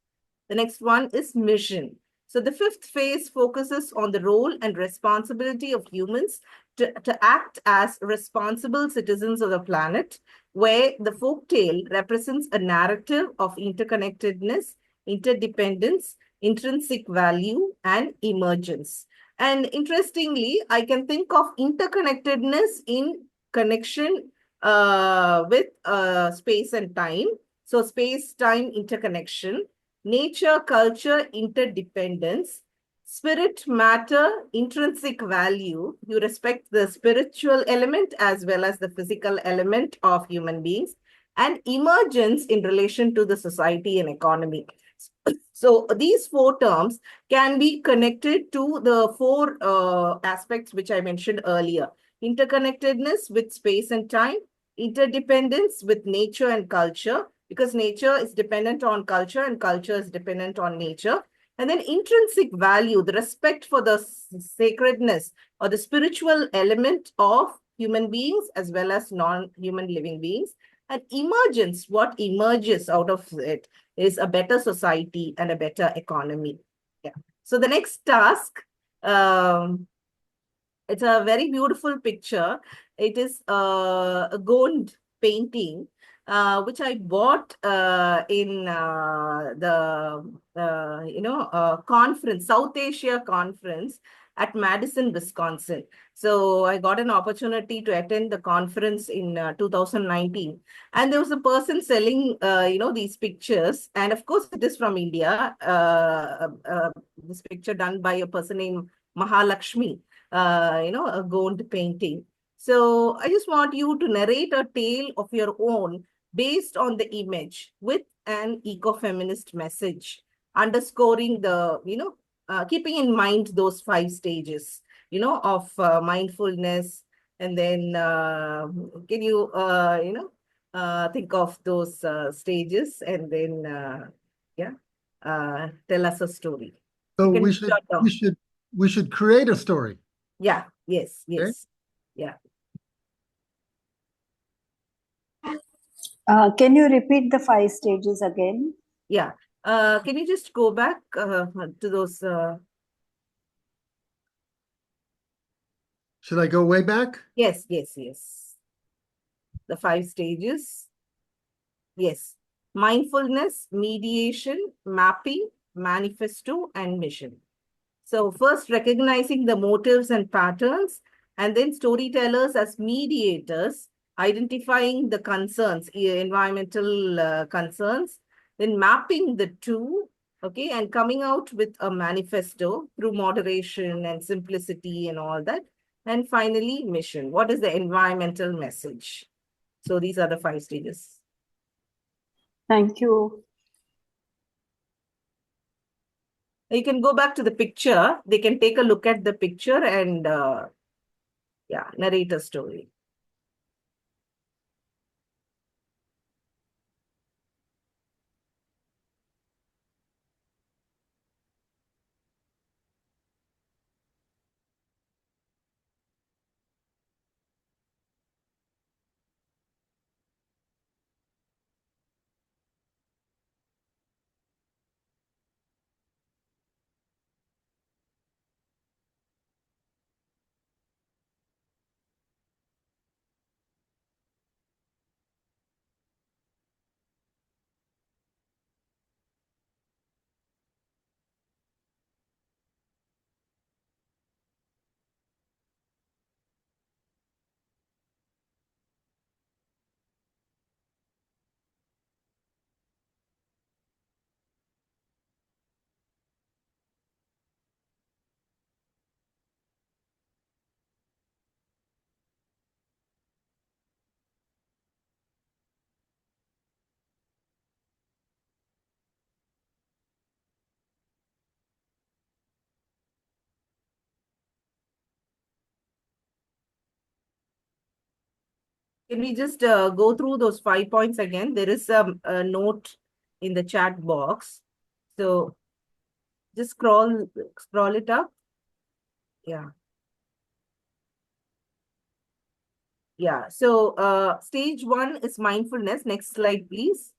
the next one is mission. So the 5th phase focuses on the role and responsibility of humans to act as responsible citizens of the planet, where the folktale represents a narrative of interconnectedness, interdependence, intrinsic value, and emergence. And interestingly, I can think of interconnectedness in connection with space and time. So space-time interconnection, nature, culture, interdependence, spirit, matter, intrinsic value. You respect the spiritual element as well as the physical element of human beings, and emergence in relation to the society and economy. So these four terms can be connected to the four aspects which I mentioned earlier. Interconnectedness with space and time, interdependence with nature and culture, because nature is dependent on culture and culture is dependent on nature. And then intrinsic value, the respect for the sacredness or the spiritual element of human beings as well as non-human living beings. And emergence, what emerges out of it is a better society and a better economy. Yeah. So the next task, it's a very beautiful picture. It is a gold painting, which I bought in the conference, South Asia conference at Madison, Wisconsin. So I got an opportunity to attend the conference in 2019, and there was a person selling, these pictures, and of course it is from India. This picture done by a person named Mahalakshmi. A gold painting. So I just want you to narrate a tale of your own based on the image with an eco-feminist message, underscoring the, keeping in mind those 5 stages, of mindfulness. And then can you, think of those stages and then, tell us a story. So You can we jot down. should create a story. Yeah, yes, Okay. yes. Yeah. Can you repeat the 5 stages again? Yeah. Can you just go back to those? Should I go way back? Yes, yes, yes. The 5 stages. Yes. Mindfulness, mediation, mapping, manifesto, and mission. So first recognizing the motives and patterns, and then storytellers as mediators, identifying the concerns, environmental concerns, then mapping the two, okay, and coming out with a manifesto through moderation and simplicity and all that. And finally, mission. What is the environmental message? So these are the 5 stages. Thank you. You can go back to the picture. They can take a look at the picture and narrate a story. Can we just go through those 5 points again? There is a note in the chat box. So just scroll it up. Yeah. Yeah. So stage 1 is mindfulness. Next slide, please.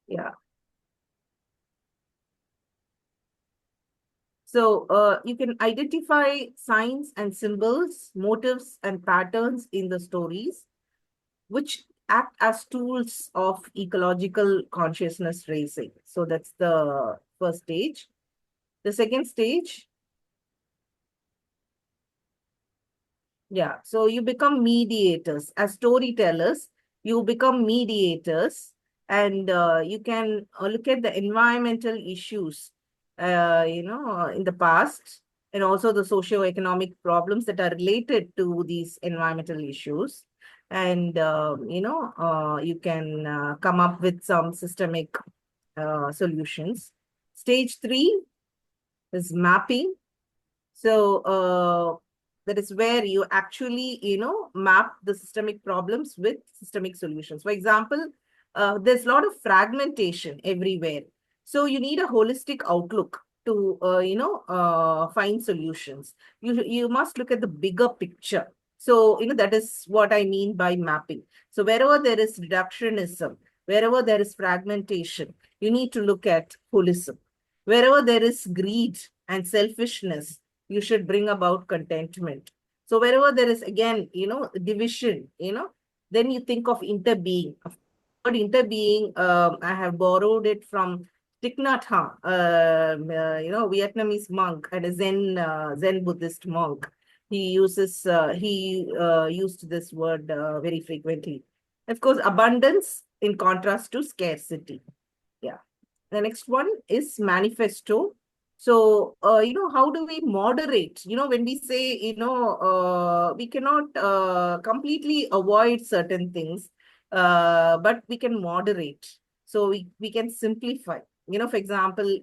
Yeah. So you can identify signs and symbols, motives and patterns in the stories, which act as tools of ecological consciousness raising. So that's the first stage. The second stage, so you become mediators. As storytellers, you become mediators, and you can look at the environmental issues, in the past, and also the socio-economic problems that are related to these environmental issues. And, you can come up with some systemic solutions. Stage 3 is mapping. So that is where you actually, map the systemic problems with systemic solutions. For example, there's a lot of fragmentation everywhere. So you need a holistic outlook to, find solutions. You must look at the bigger picture. So, that is what I mean by mapping. So wherever there is reductionism, wherever there is fragmentation, you need to look at holism. Wherever there is greed and selfishness, you should bring about contentment. So wherever there is, again, division, then you think of interbeing. Word interbeing, I have borrowed it from Thich Nhat Hanh, Vietnamese monk and a Zen Buddhist monk. He used this word very frequently. Of course, abundance in contrast to scarcity. Yeah. The next one is manifesto. So, how do we moderate? When we say, we cannot completely avoid certain things, but we can moderate. So we can simplify. For example,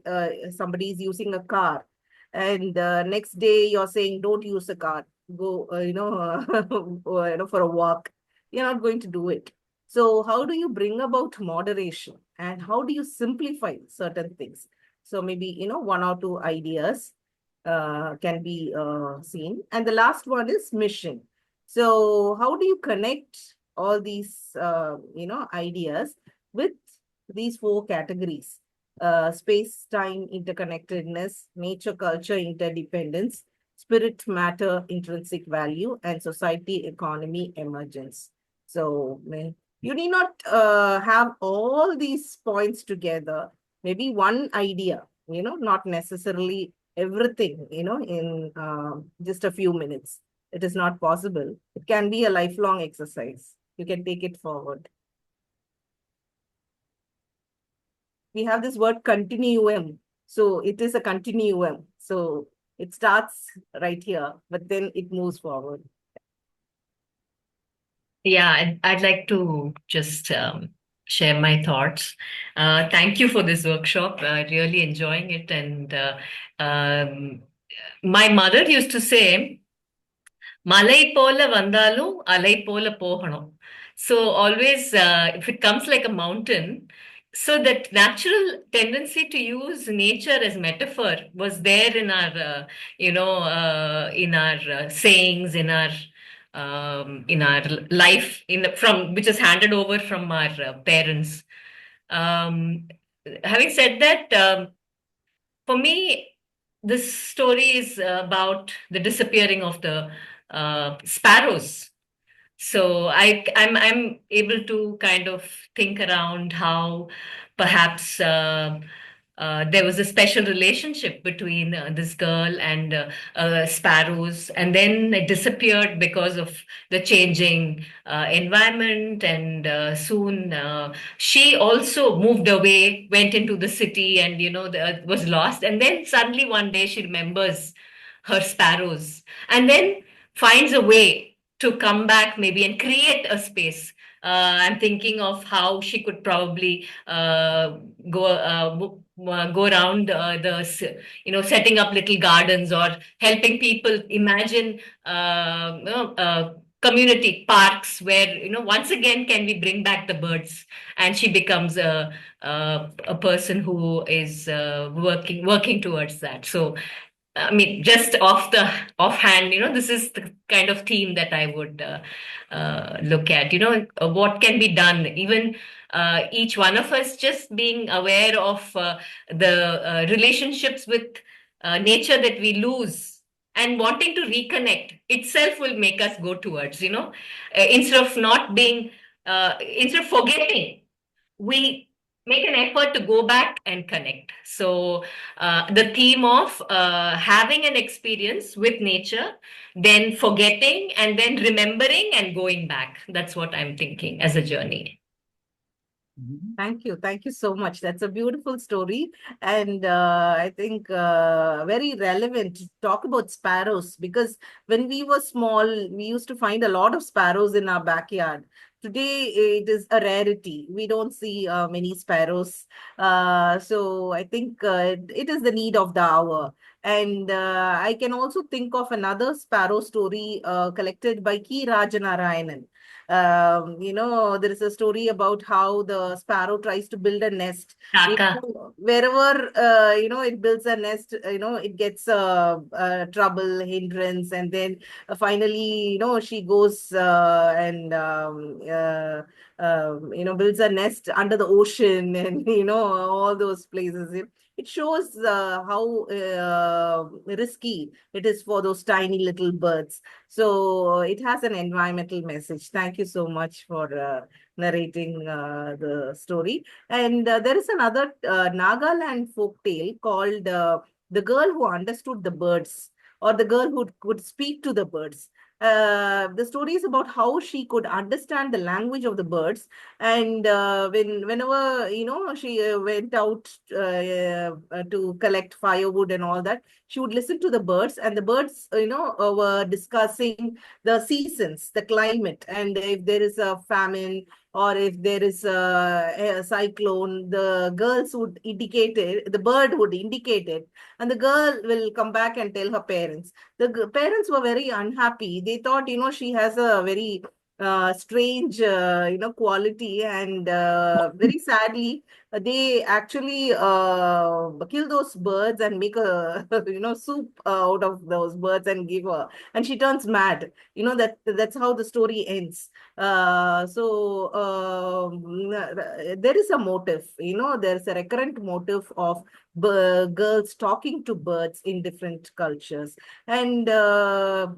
somebody is using a car, and next day you're saying, don't use a car. Go, for a walk. You're not going to do it. So how do you bring about moderation, and how do you simplify certain things? So maybe, one or two ideas can be seen. And the last one is mission. So how do you connect all these, ideas with these 4 categories? Space-time interconnectedness, nature-culture interdependence, spirit-matter intrinsic value, and society-economy emergence. So you need not have all these points together. Maybe one idea, not necessarily everything, in just a few minutes. It is not possible. It can be a lifelong exercise. You can take it forward. We have this word continuum. So it is a continuum. So it starts right here, but then it moves forward. Yeah, I'd like to just share my thoughts. Thank you for this workshop. Really enjoying it. And my mother used to say, Malai pola vandalu, alai pola pohanum. So always, if it comes like a mountain, so that natural tendency to use nature as metaphor was there in our, sayings, in our life, from which is handed over from our parents. Um, Having said that, for me, this story is about the disappearing of the sparrows. So I'm able to kind of think around how perhaps there was a special relationship between this girl and sparrows, and then it disappeared because of the changing environment, and soon she also moved away, went into the city, and was lost, and then suddenly one day she remembers her sparrows, and then finds a way to come back maybe and create a space. I'm thinking of how she could probably go around setting up little gardens, or helping people imagine community parks where once again can we bring back the birds, and she becomes a person who is working towards that. So I mean, just offhand, this is the kind of theme that I would look at. What can be done? Even each one of us just being aware of the relationships with nature that we lose, and wanting to reconnect itself will make us go towards, instead of not being, instead of forgetting, we make an effort to go back and connect. So the theme of having an experience with nature, then forgetting, and then remembering and going back. That's what I'm thinking as a journey. Thank you. Thank you so much. That's a beautiful story. And I think very relevant to talk about sparrows, because when we were small, we used to find a lot of sparrows in our backyard. Today, it is a rarity. We don't see many sparrows. So I think it is the need of the hour. And I can also think of another sparrow story collected by K. Rajanarayanan. There is a story about how the sparrow tries to build a nest. Taka. Wherever it builds a nest, it gets trouble, hindrance, and then finally, she goes and builds a nest under the ocean, and all those places. It shows how risky it is for those tiny little birds. So it has an environmental message. Thank you so much for narrating the story. And there is another Nagaland folk tale called The Girl Who Understood the Birds, or The Girl Who Could Speak to the Birds. The story is about how she could understand the language of the birds, and whenever she went out to collect firewood and all that, she would listen to the birds, and the birds were discussing the seasons, the climate, and if there is a famine or if there is a cyclone, the girls would indicate it, the bird would indicate it, and the girl will come back and tell her parents. The parents were very unhappy. They thought, she has a very strange, quality, and very sadly, they actually kill those birds and make a, soup out of those birds and give her, and she turns mad. That's how the story ends. There is a motive, there's a recurrent motive of girls talking to birds in different cultures. And, there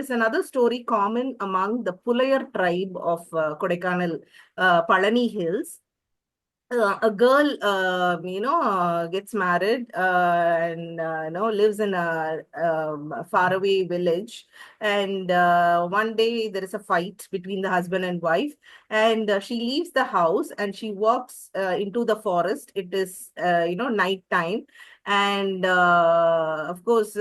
is another story common among the Pulayar tribe of Kodaikanal, Palani Hills. A girl, gets married and lives in a faraway village. And one day there is a fight between the husband and wife, and she leaves the house and she walks into the forest. It is night time, and of course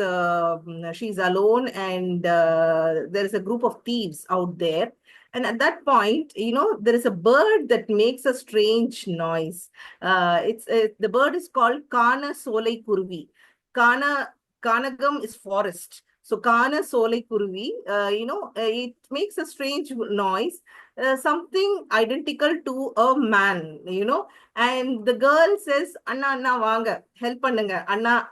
she's alone, and there is a group of thieves out there. And at that point, there is a bird that makes a strange noise. The bird is called Kana Solai Kurvi. Kanagam is forest. So Kana Solai Kurvi, it makes a strange noise, something identical to a man, And the girl says, Anna, Anna, Vanga, help பண்ணுங்க. Anna,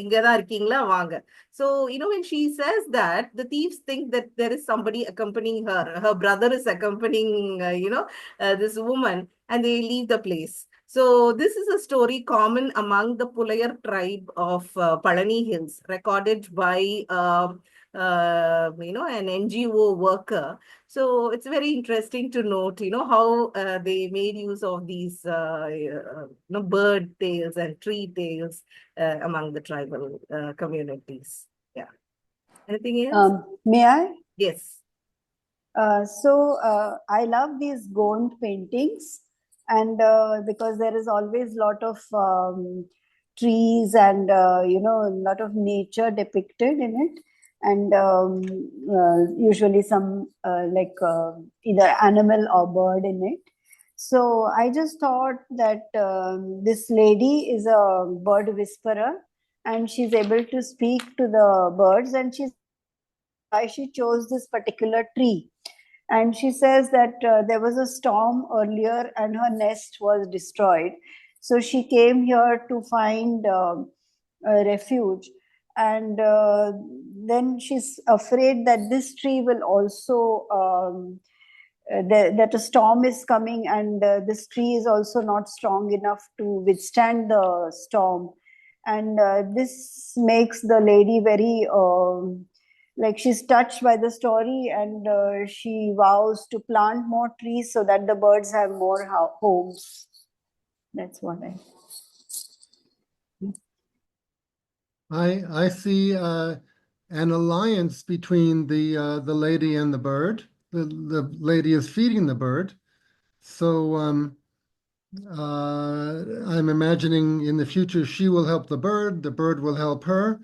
இங்கதான் இருக்கீங்களா வாங்க. So, when she says that, the thieves think that there is somebody accompanying her. Her brother is accompanying, this woman, and they leave the place. So, this is a story common among the Pulayar tribe of Palani Hills, recorded by, an NGO worker. So, it's very interesting to note, how they made use of these, bird tales and tree tales among the tribal communities. Yeah. Anything else? May I? Yes. I love these Gond paintings, and because there is always a lot of trees and a lot of nature depicted in it, and usually some either animal or bird in it. So I just thought that this lady is a bird whisperer, and she's able to speak to the birds, and she's why she chose this particular tree. And she says that there was a storm earlier and her nest was destroyed. So she came here to find a refuge. And then she's afraid that this tree will also, that a storm is coming, and this tree is also not strong enough to withstand the storm. And this makes the lady very like she's touched by the story, and she vows to plant more trees so that the birds have more homes. That's what I see an alliance between the lady and the bird. The lady is feeding the bird. So I'm imagining in the future she will help the bird will help her.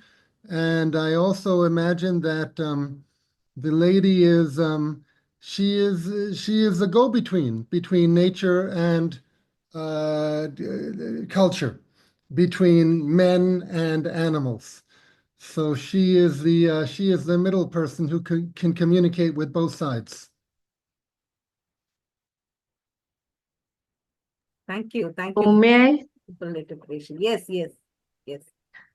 And I also imagine that the lady is she is the go-between between nature and culture, between men and animals. So she is the middle person who can communicate with both sides. Thank you. Thank Oh, you may I? for the interpretation. Yes, yes, yes.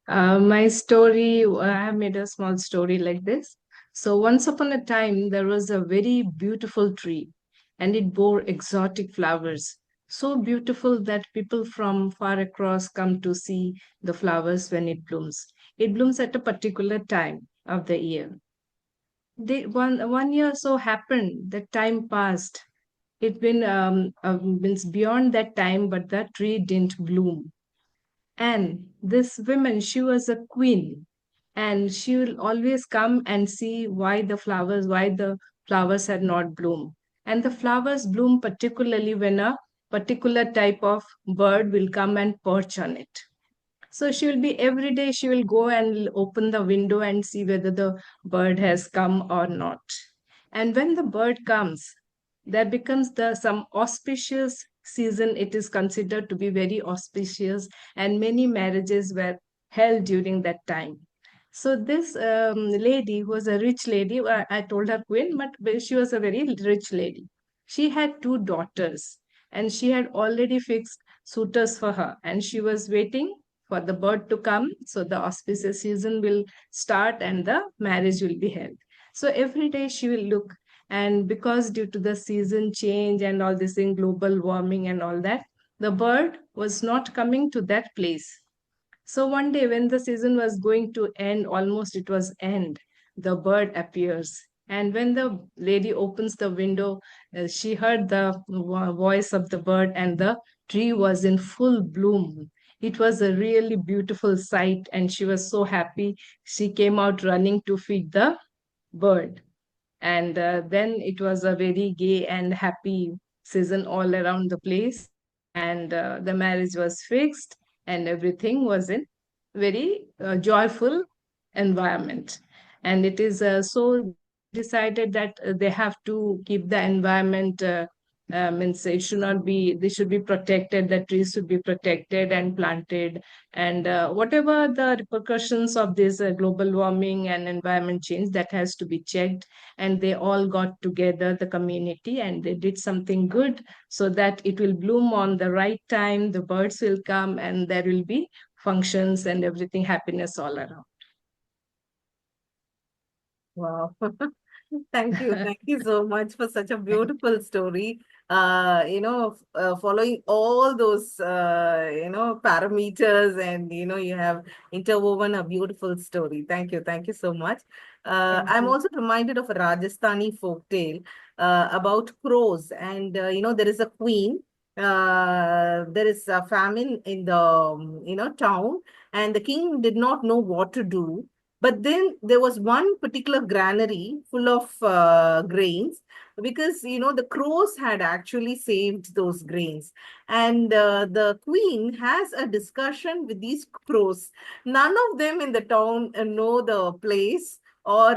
My story, I have made a small story like this. So, once upon a time, there was a very beautiful tree and it bore exotic flowers. So beautiful that people from far across come to see the flowers when it blooms. It blooms at a particular time of the year. One year so happened that time passed. It been means beyond that time, but the tree didn't bloom. And this woman, she was a queen, and she will always come and see why the flowers had not bloomed. And the flowers bloom particularly when a particular type of bird will come and perch on it. So she will be every day, she will go and open the window and see whether the bird has come or not. And when the bird comes, there becomes the some auspicious season. It is considered to be very auspicious, and many marriages were held during that time. So this lady who was a rich lady, I told her queen, but she was a very rich lady. She had two daughters, and she had already fixed suitors for her, and she was waiting for the bird to come so the auspicious season will start and the marriage will be held. So every day she will look, and because due to the season change and all this in global warming and all that, the bird was not coming to that place. So one day when the season was going to end, almost it was end, the bird appears. And when the lady opens the window, she heard the voice of the bird, and the tree was in full bloom. It was a really beautiful sight, and she was so happy. She came out running to feed the bird. And then it was a very gay and happy season all around the place. And the marriage was fixed, and everything was in very joyful environment. And it is so decided that they have to keep the environment, means it should not be, they should be protected, the trees should be protected and planted. And whatever the repercussions of this global warming and environment change, that has to be checked. And they all got together, the community, and they did something good so that it will bloom on the right time, the birds will come, and there will be functions and everything, happiness all around. Wow. Thank you. Thank you so much for such a beautiful story. Following all those, parameters, and, you have interwoven a beautiful story. Thank you. Thank you so much. Thank I'm you. also reminded of a Rajasthani folk tale about crows. And, there is a queen. There is a famine in the, town, and the king did not know what to do. But then there was one particular granary full of grains, because the crows had actually saved those grains. And the queen has a discussion with these crows. None of them in the town know the place, or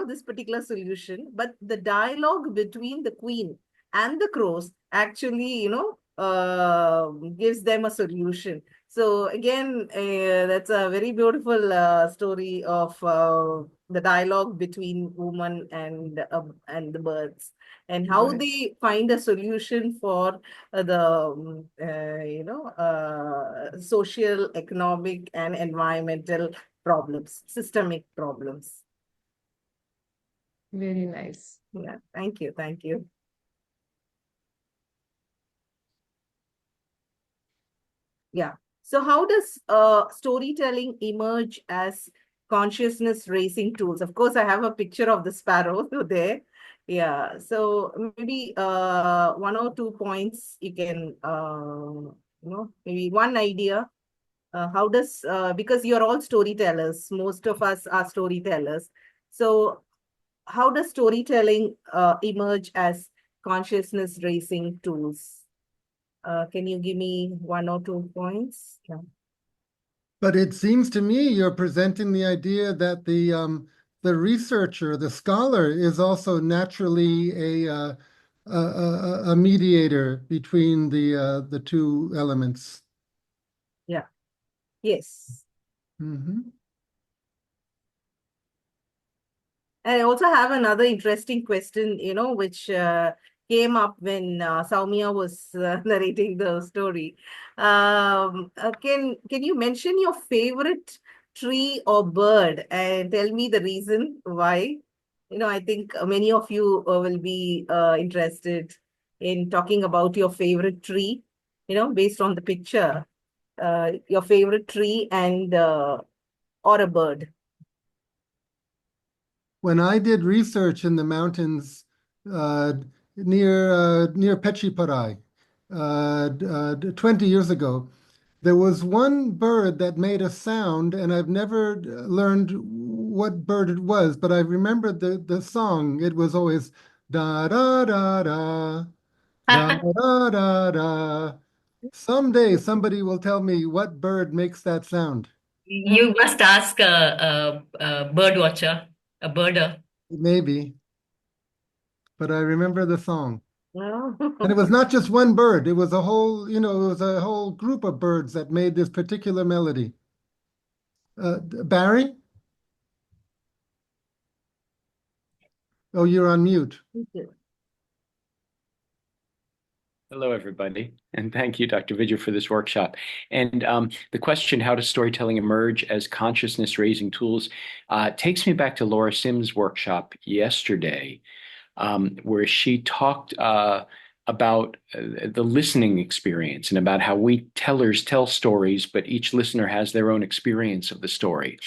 this particular solution, but the dialogue between the queen and the crows actually gives them a solution. So again, that's a very beautiful story of the dialogue between woman and the birds, and how Birds. they find a solution for the social, economic, and environmental problems, systemic problems. Very nice. Yeah, thank you, thank you. Yeah. So how does storytelling emerge as consciousness raising tools? Of course, I have a picture of the sparrow there. Yeah. So maybe one or two points you can, maybe one idea. How does, because you're all storytellers, most of us are storytellers. So how does storytelling emerge as consciousness raising tools? Can you give me one or two points? Yeah. But it seems to me you're presenting the idea that the researcher, the scholar, is also naturally a mediator between the two elements. Yeah. Yes. Mhm. And I also have another interesting question, which came up when Soumya was narrating the story. Can you mention your favorite tree or bird and tell me the reason why? I think many of you will be interested in talking about your favorite tree, based on the picture, your favorite tree and or a bird. When I did research in the mountains uh, near Pechiparai 20 years ago, there was one bird that made a sound, and I've never learned what bird it was, but I remember the song. It was always da da da da da da da da. Someday somebody will tell me what bird makes that sound. You must ask a bird watcher, a birder. Maybe, but I remember the song. Oh. And it was not just one bird, it was a whole, it was a whole group of birds that made this particular melody. Barry? Oh, you're on mute. Thank you. Hello, everybody, and thank you, Dr. Vidya, for this workshop. And the question, how does storytelling emerge as consciousness-raising tools, takes me back to Laura Sims' workshop yesterday, where she talked about the listening experience and about how we tellers tell stories, but each listener has their own experience of the story.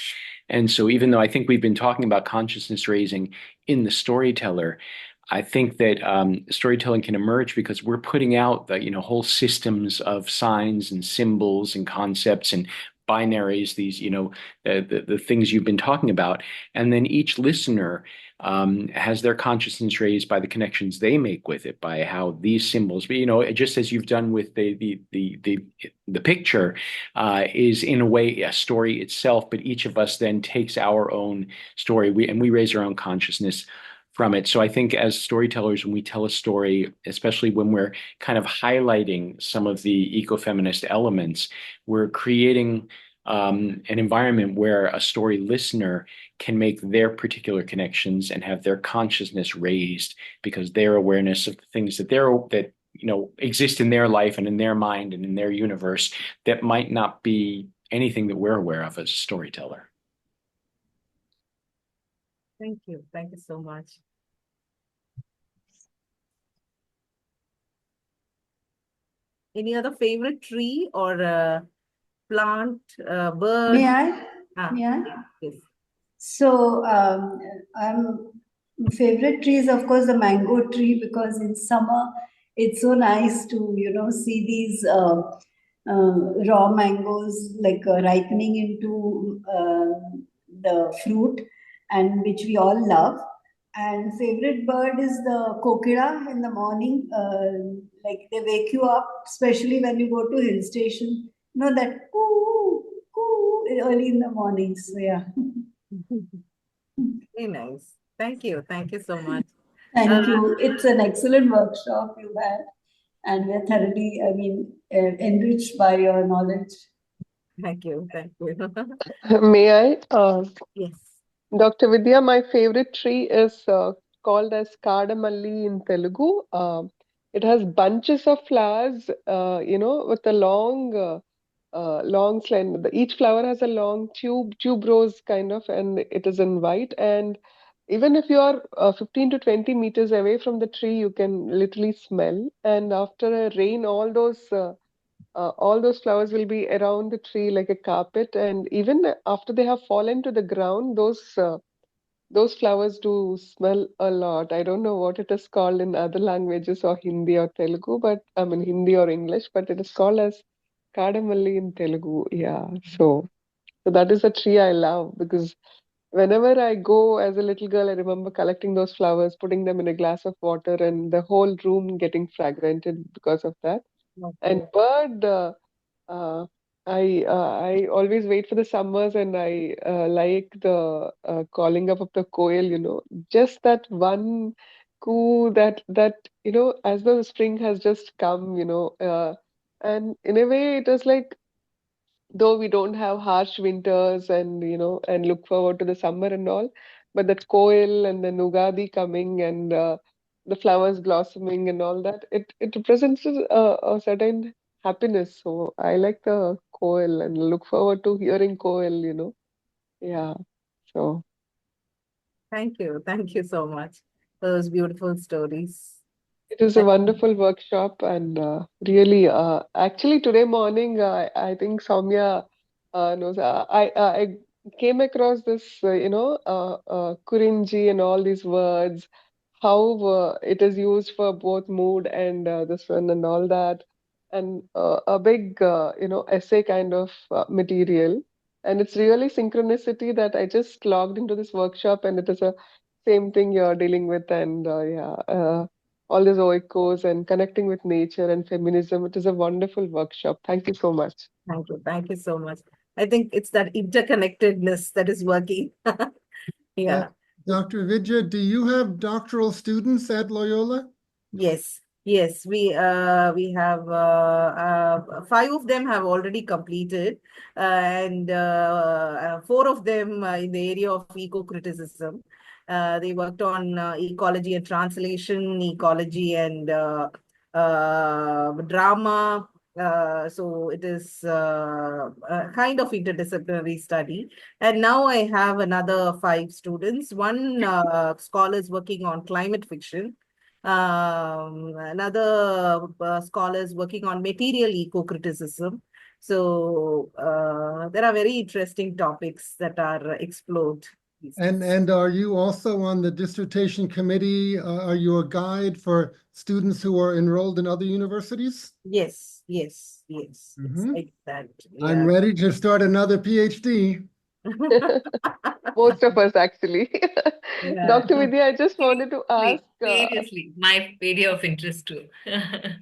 And so even though I think we've been talking about consciousness raising in the storyteller, I think that storytelling can emerge because we're putting out the whole systems of signs and symbols and concepts and binaries, these the things you've been talking about, and then each listener has their consciousness raised by the connections they make with it, by how these symbols, just as you've done with the picture, is in a way a story itself, but each of us then takes our own story, we raise our own consciousness from it. So I think as storytellers, when we tell a story, especially when we're kind of highlighting some of the eco-feminist elements, we're creating an environment where a story listener can make their particular connections and have their consciousness raised because their awareness of the things that exist in their life and in their mind and in their universe that might not be anything that we're aware of as a storyteller. Thank you. Thank you so much. Any other favorite tree or plant, bird? May I? Ah, May I? yes. So, favorite tree is of course the mango tree, because in summer it's so nice to see these raw mangoes like ripening into the fruit, and which we all love. And favorite bird is the kokira in the morning. Like they wake you up, especially when you go to hill station. That coo coo early in the morning. So yeah. Very nice. Thank you. Thank you so much. Thank you. It's an excellent workshop you had, and we're thoroughly, enriched by your knowledge. Thank you. Thank you. May I? Yes. Dr. Vidya, my favorite tree is called as Kadamalli in Telugu. It has bunches of flowers, with a long slender. Each flower has a long tuberose kind of, and it is in white. And even if you are 15 to 20 meters away from the tree, you can literally smell. And after a rain, all those flowers will be around the tree like a carpet. And even after they have fallen to the ground, those flowers do smell a lot. I don't know what it is called in other languages or Hindi or Telugu, but I mean Hindi or English, but it is called as Kadamalli in Telugu. Yeah. So that is a tree I love because whenever I go as a little girl, I remember collecting those flowers, putting them in a glass of water, and the whole room getting fragranted because of that. And bird, uh, I always wait for the summers, and I like the calling up of the koel, just that one coo that as though spring has just come, and in a way it was like, though we don't have harsh winters and and look forward to the summer and all, but that koel and the Nugadi coming and the flowers blossoming and all that, it represents a certain happiness. So I like the koel and look forward to hearing koel, Yeah. So Thank you. Thank you so much for those beautiful stories. it is a wonderful workshop, and really, actually, today morning, I think Soumya knows. I came across this, Kurinji and all these words, how it is used for both mood and this one and all that, and a big, essay kind of material. And it's really synchronicity that I just logged into this workshop, and it is a same thing you're dealing with, and yeah. All these oikos and connecting with nature and feminism. It is a wonderful workshop. Thank you so much. Thank you. Thank you so much. I think it's that interconnectedness that is working. Yeah. Dr. Vidya, do you have doctoral students at Loyola? Yes. Yes. We have 5 of them have already completed, and 4 of them in the area of eco-criticism. They worked on ecology and translation, ecology and drama. So it is a kind of interdisciplinary study. And now I have another 5 students. One scholar is working on climate fiction. Another scholar is working on material eco-criticism. So there are very interesting topics that are explored. And are you also on the dissertation committee? Are you a guide for students who are enrolled in other universities? Yes, yes, yes, Mhm. like that. I'm Yeah. ready to start another PhD. Most of us, actually. Yeah. Dr. Vidya, I just wanted to ask. Seriously, my area of interest too.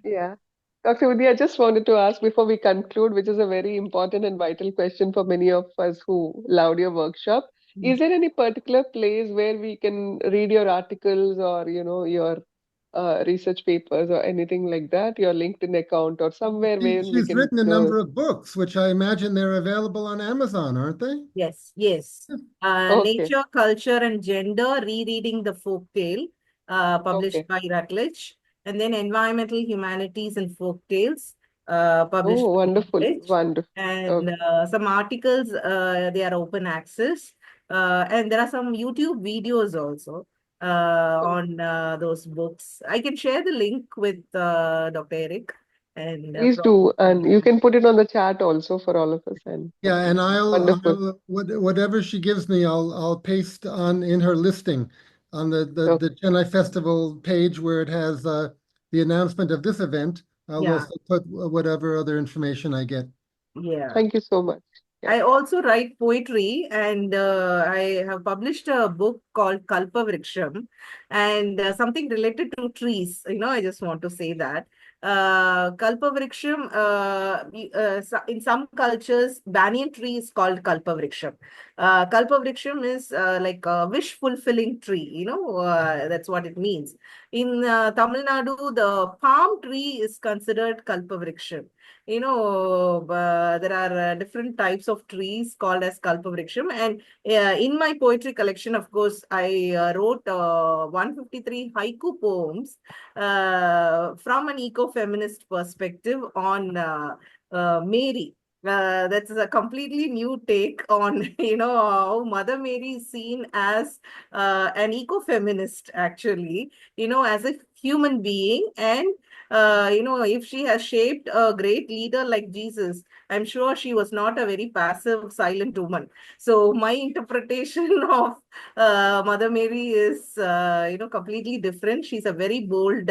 Yeah. Dr. Vidya, I just wanted to ask before we conclude, which is a very important and vital question for many of us who loved your workshop. Is there any particular place where we can read your articles or, your research papers or anything like that, your LinkedIn account or somewhere where we She's can written a number of books, which I imagine they're available on Amazon, aren't they? Yes, yes. Okay, Nature, Culture, and Gender, Rereading the Folktale, published okay. by Routledge. And then Environmental Humanities and Folktales, published Oh, by wonderful, Routledge. wonderful. And Okay. some articles, they are open access. And there are some YouTube videos also on those books. I can share the link with Dr. Eric. And Please do, and you can put it on the chat also for all of us. And Yeah, okay, and wonderful. whatever she gives me, I'll paste on in her listing on Okay. the Chennai Festival page where it has the announcement of this event. I'll yeah, also put whatever other information I get. yeah. Thank you so much. Yeah. I also write poetry, and I have published a book called Kalpavriksham, and something related to trees. I just want to say that. Kalpavriksham, in some cultures, banyan tree is called Kalpavriksham. Kalpavriksham is like a wish fulfilling tree, that's what it means. In Tamil Nadu, the palm tree is considered Kalpavriksham. There are different types of trees called as kalpavriksham. And in my poetry collection, of course, I wrote 153 haiku poems from an eco-feminist perspective on Mary. That's a completely new take on, how Mother Mary is seen as an eco-feminist, actually, as a human being. And if she has shaped a great leader like Jesus, I'm sure she was not a very passive, silent woman. So my interpretation of Mother Mary is, completely different. She's a very bold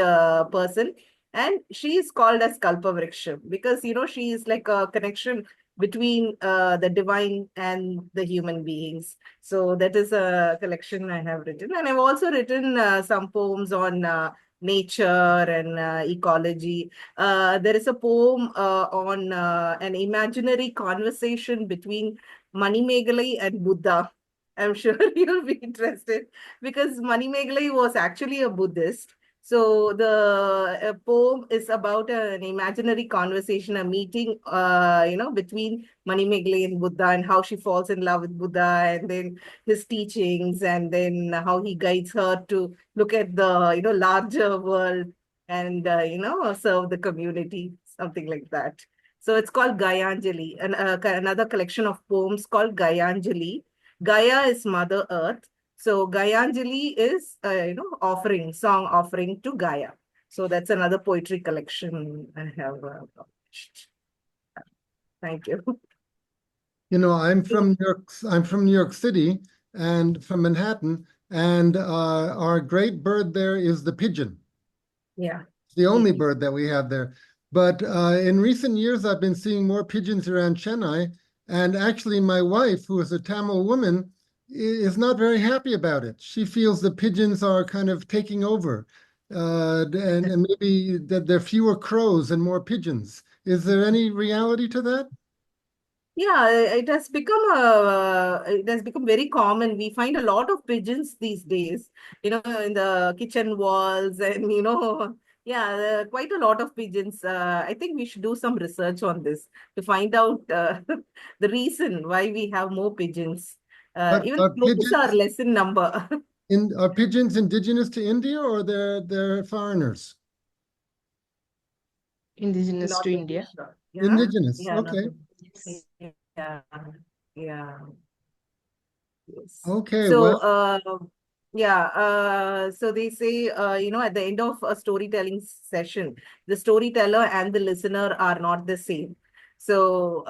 person. And she is called as Kalpavriksham because, she is like a connection between the divine and the human beings. So that is a collection I have written. And I've also written some poems on nature and ecology. There is a poem on an imaginary conversation between Manimegalai and Buddha. I'm sure you'll be interested because Manimegalai was actually a Buddhist. So the poem is about an imaginary conversation, a meeting, between Manimegalai and Buddha, and how she falls in love with Buddha, and then his teachings, and then how he guides her to look at the larger world and serve the community, something like that. So it's called Gayanjali, and another collection of poems called Gayanjali. Gaia is Mother Earth. So Gayanjali is, song offering to Gaia. So that's another poetry collection I have published. Thank you. I'm from New York City and from Manhattan, and our great bird there is the pigeon. Yeah. It's the only bird that we have there. But in recent years, I've been seeing more pigeons around Chennai, and actually my wife, who is a Tamil woman, is not very happy about it. She feels the pigeons are kind of taking over, and maybe that there are fewer crows and more pigeons. Is there any reality to that? Yeah, it has become very common. We find a lot of pigeons these days, in the kitchen walls, and yeah, quite a lot of pigeons. I think we should do some research on this to find out the reason why we have more pigeons. But Even crows are less in number. are pigeons indigenous to India, or they're foreigners? Indigenous Not to very India. sure. Yeah, Indigenous, yeah, okay. Yes. yeah, yeah. Yes. Okay, So, well, so they say, at the end of a storytelling session, the storyteller and the listener are not the same. So,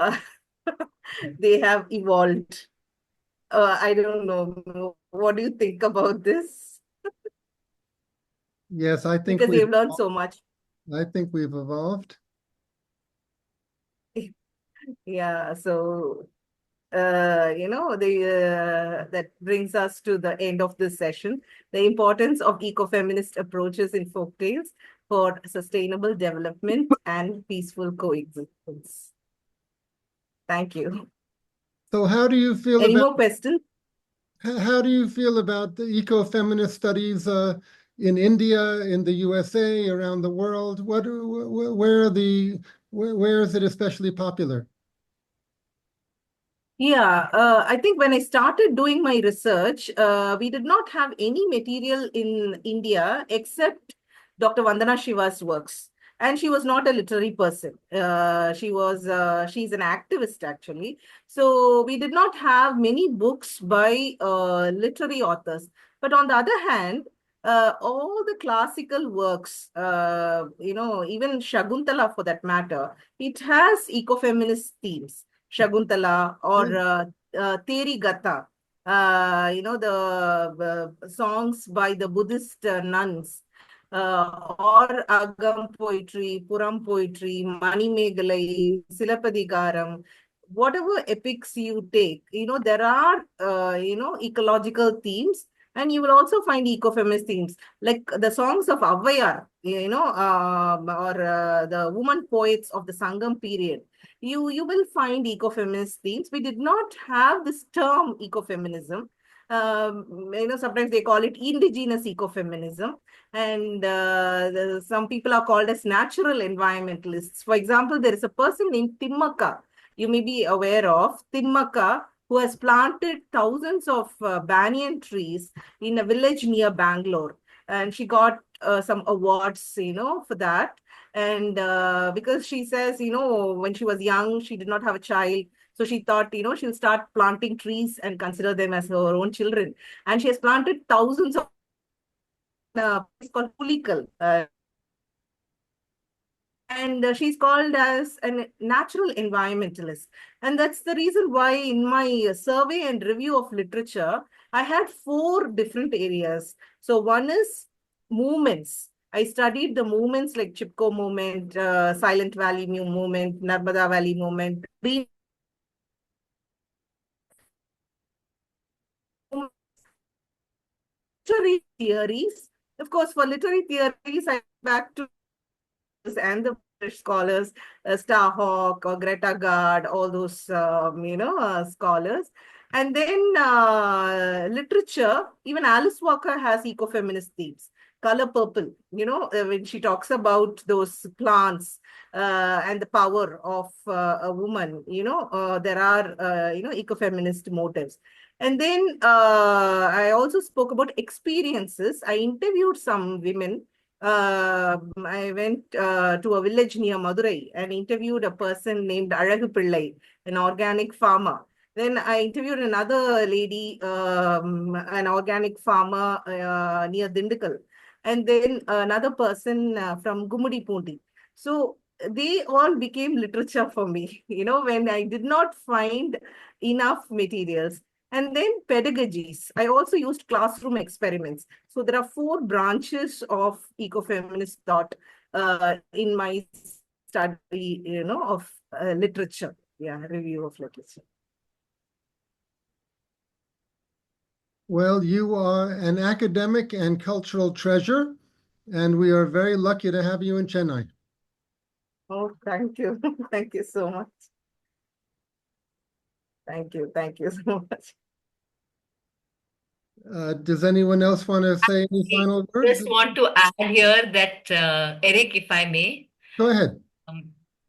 they have evolved. I don't know. What do you think about this? yes, Because they've learned so much. I think we've evolved. Yeah, so that brings us to the end of this session. The importance of eco-feminist approaches in folktales for sustainable development and peaceful coexistence. Thank you. So how do you feel Any about more questions? how do you feel about the eco-feminist studies in India, in the USA, around the world? Where is it especially popular? Yeah, I think when I started doing my research, we did not have any material in India except Dr. Vandana Shiva's works. And she was not a literary person. She's an activist actually. So we did not have many books by literary authors. But on the other hand, all the classical works, even Shakuntala for that matter, it has eco-feminist themes. Shakuntala or Teri Gatha, the songs by the Buddhist nuns, or Agam poetry, Puram poetry, Manimegalai, Silapadigaram, whatever epics you take, there are, ecological themes, and you will also find eco-feminist themes, like the songs of Avvayar, or the woman poets of the Sangam period. You will find eco-feminist themes. We did not have this term ecofeminism. Sometimes they call it indigenous ecofeminism, and some people are called as natural environmentalists. For example, there is a person named Timmaka, you may be aware of Timmaka, who has planted thousands of banyan trees in a village near Bangalore, and she got some awards, for that. And because she says, when she was young, she did not have a child. So she thought, she'll start planting trees and consider them as her own children. And she has planted thousands of place called Pulikal. And she's called as a natural environmentalist. And that's the reason why in my survey and review of literature, I had 4 different areas. So one is movements. I studied the movements like Chipko movement, Silent Valley movement, Narmada Valley movement, green theories Of course, for literary theories, I back to and the British scholars, Starhawk or Greta Gard, all those scholars. And then literature, even Alice Walker has eco-feminist themes. Color Purple, when she talks about those plants and the power of a woman, there are, eco-feminist motives. And then I also spoke about experiences. I interviewed some women. I went to a village near Madurai and interviewed a person named Alagu Pillai, an organic farmer. Then I interviewed another lady, an organic farmer near Dindikal. And then another person from Gumudi Pundi. So they all became literature for me, when I did not find enough materials. And then pedagogies. I also used classroom experiments. So there are 4 branches of ecofeminist thought in my study, of literature. Yeah, review of literature. Well, you are an academic and cultural treasure, and we are very lucky to have you in Chennai. Oh, thank you. Thank you so much. Thank you. Thank you so much. Does anyone else want to say any final I words? just want to add here that, Eric, if I may, Go ahead.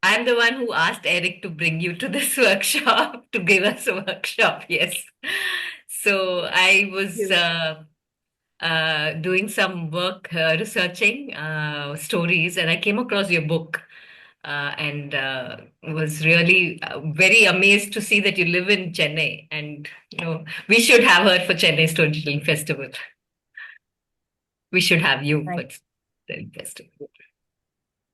I'm the one who asked Eric to bring you to this workshop, to give us a workshop. Yes. So I was doing some work researching stories, and I came across your book. And was really very amazed to see that you live in Chennai, and we should have her for Chennai Storytelling Festival. We should have you for Storytelling Festival.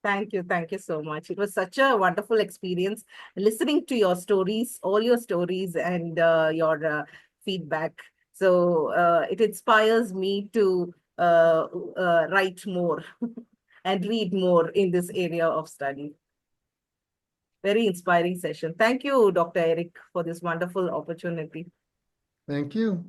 Thank you. Thank you so much. It was such a wonderful experience listening to your stories, all your stories, and your feedback. So it inspires me to write more and read more in this area of study. Very inspiring session. Thank you, Dr. Eric, for this wonderful opportunity. Thank you.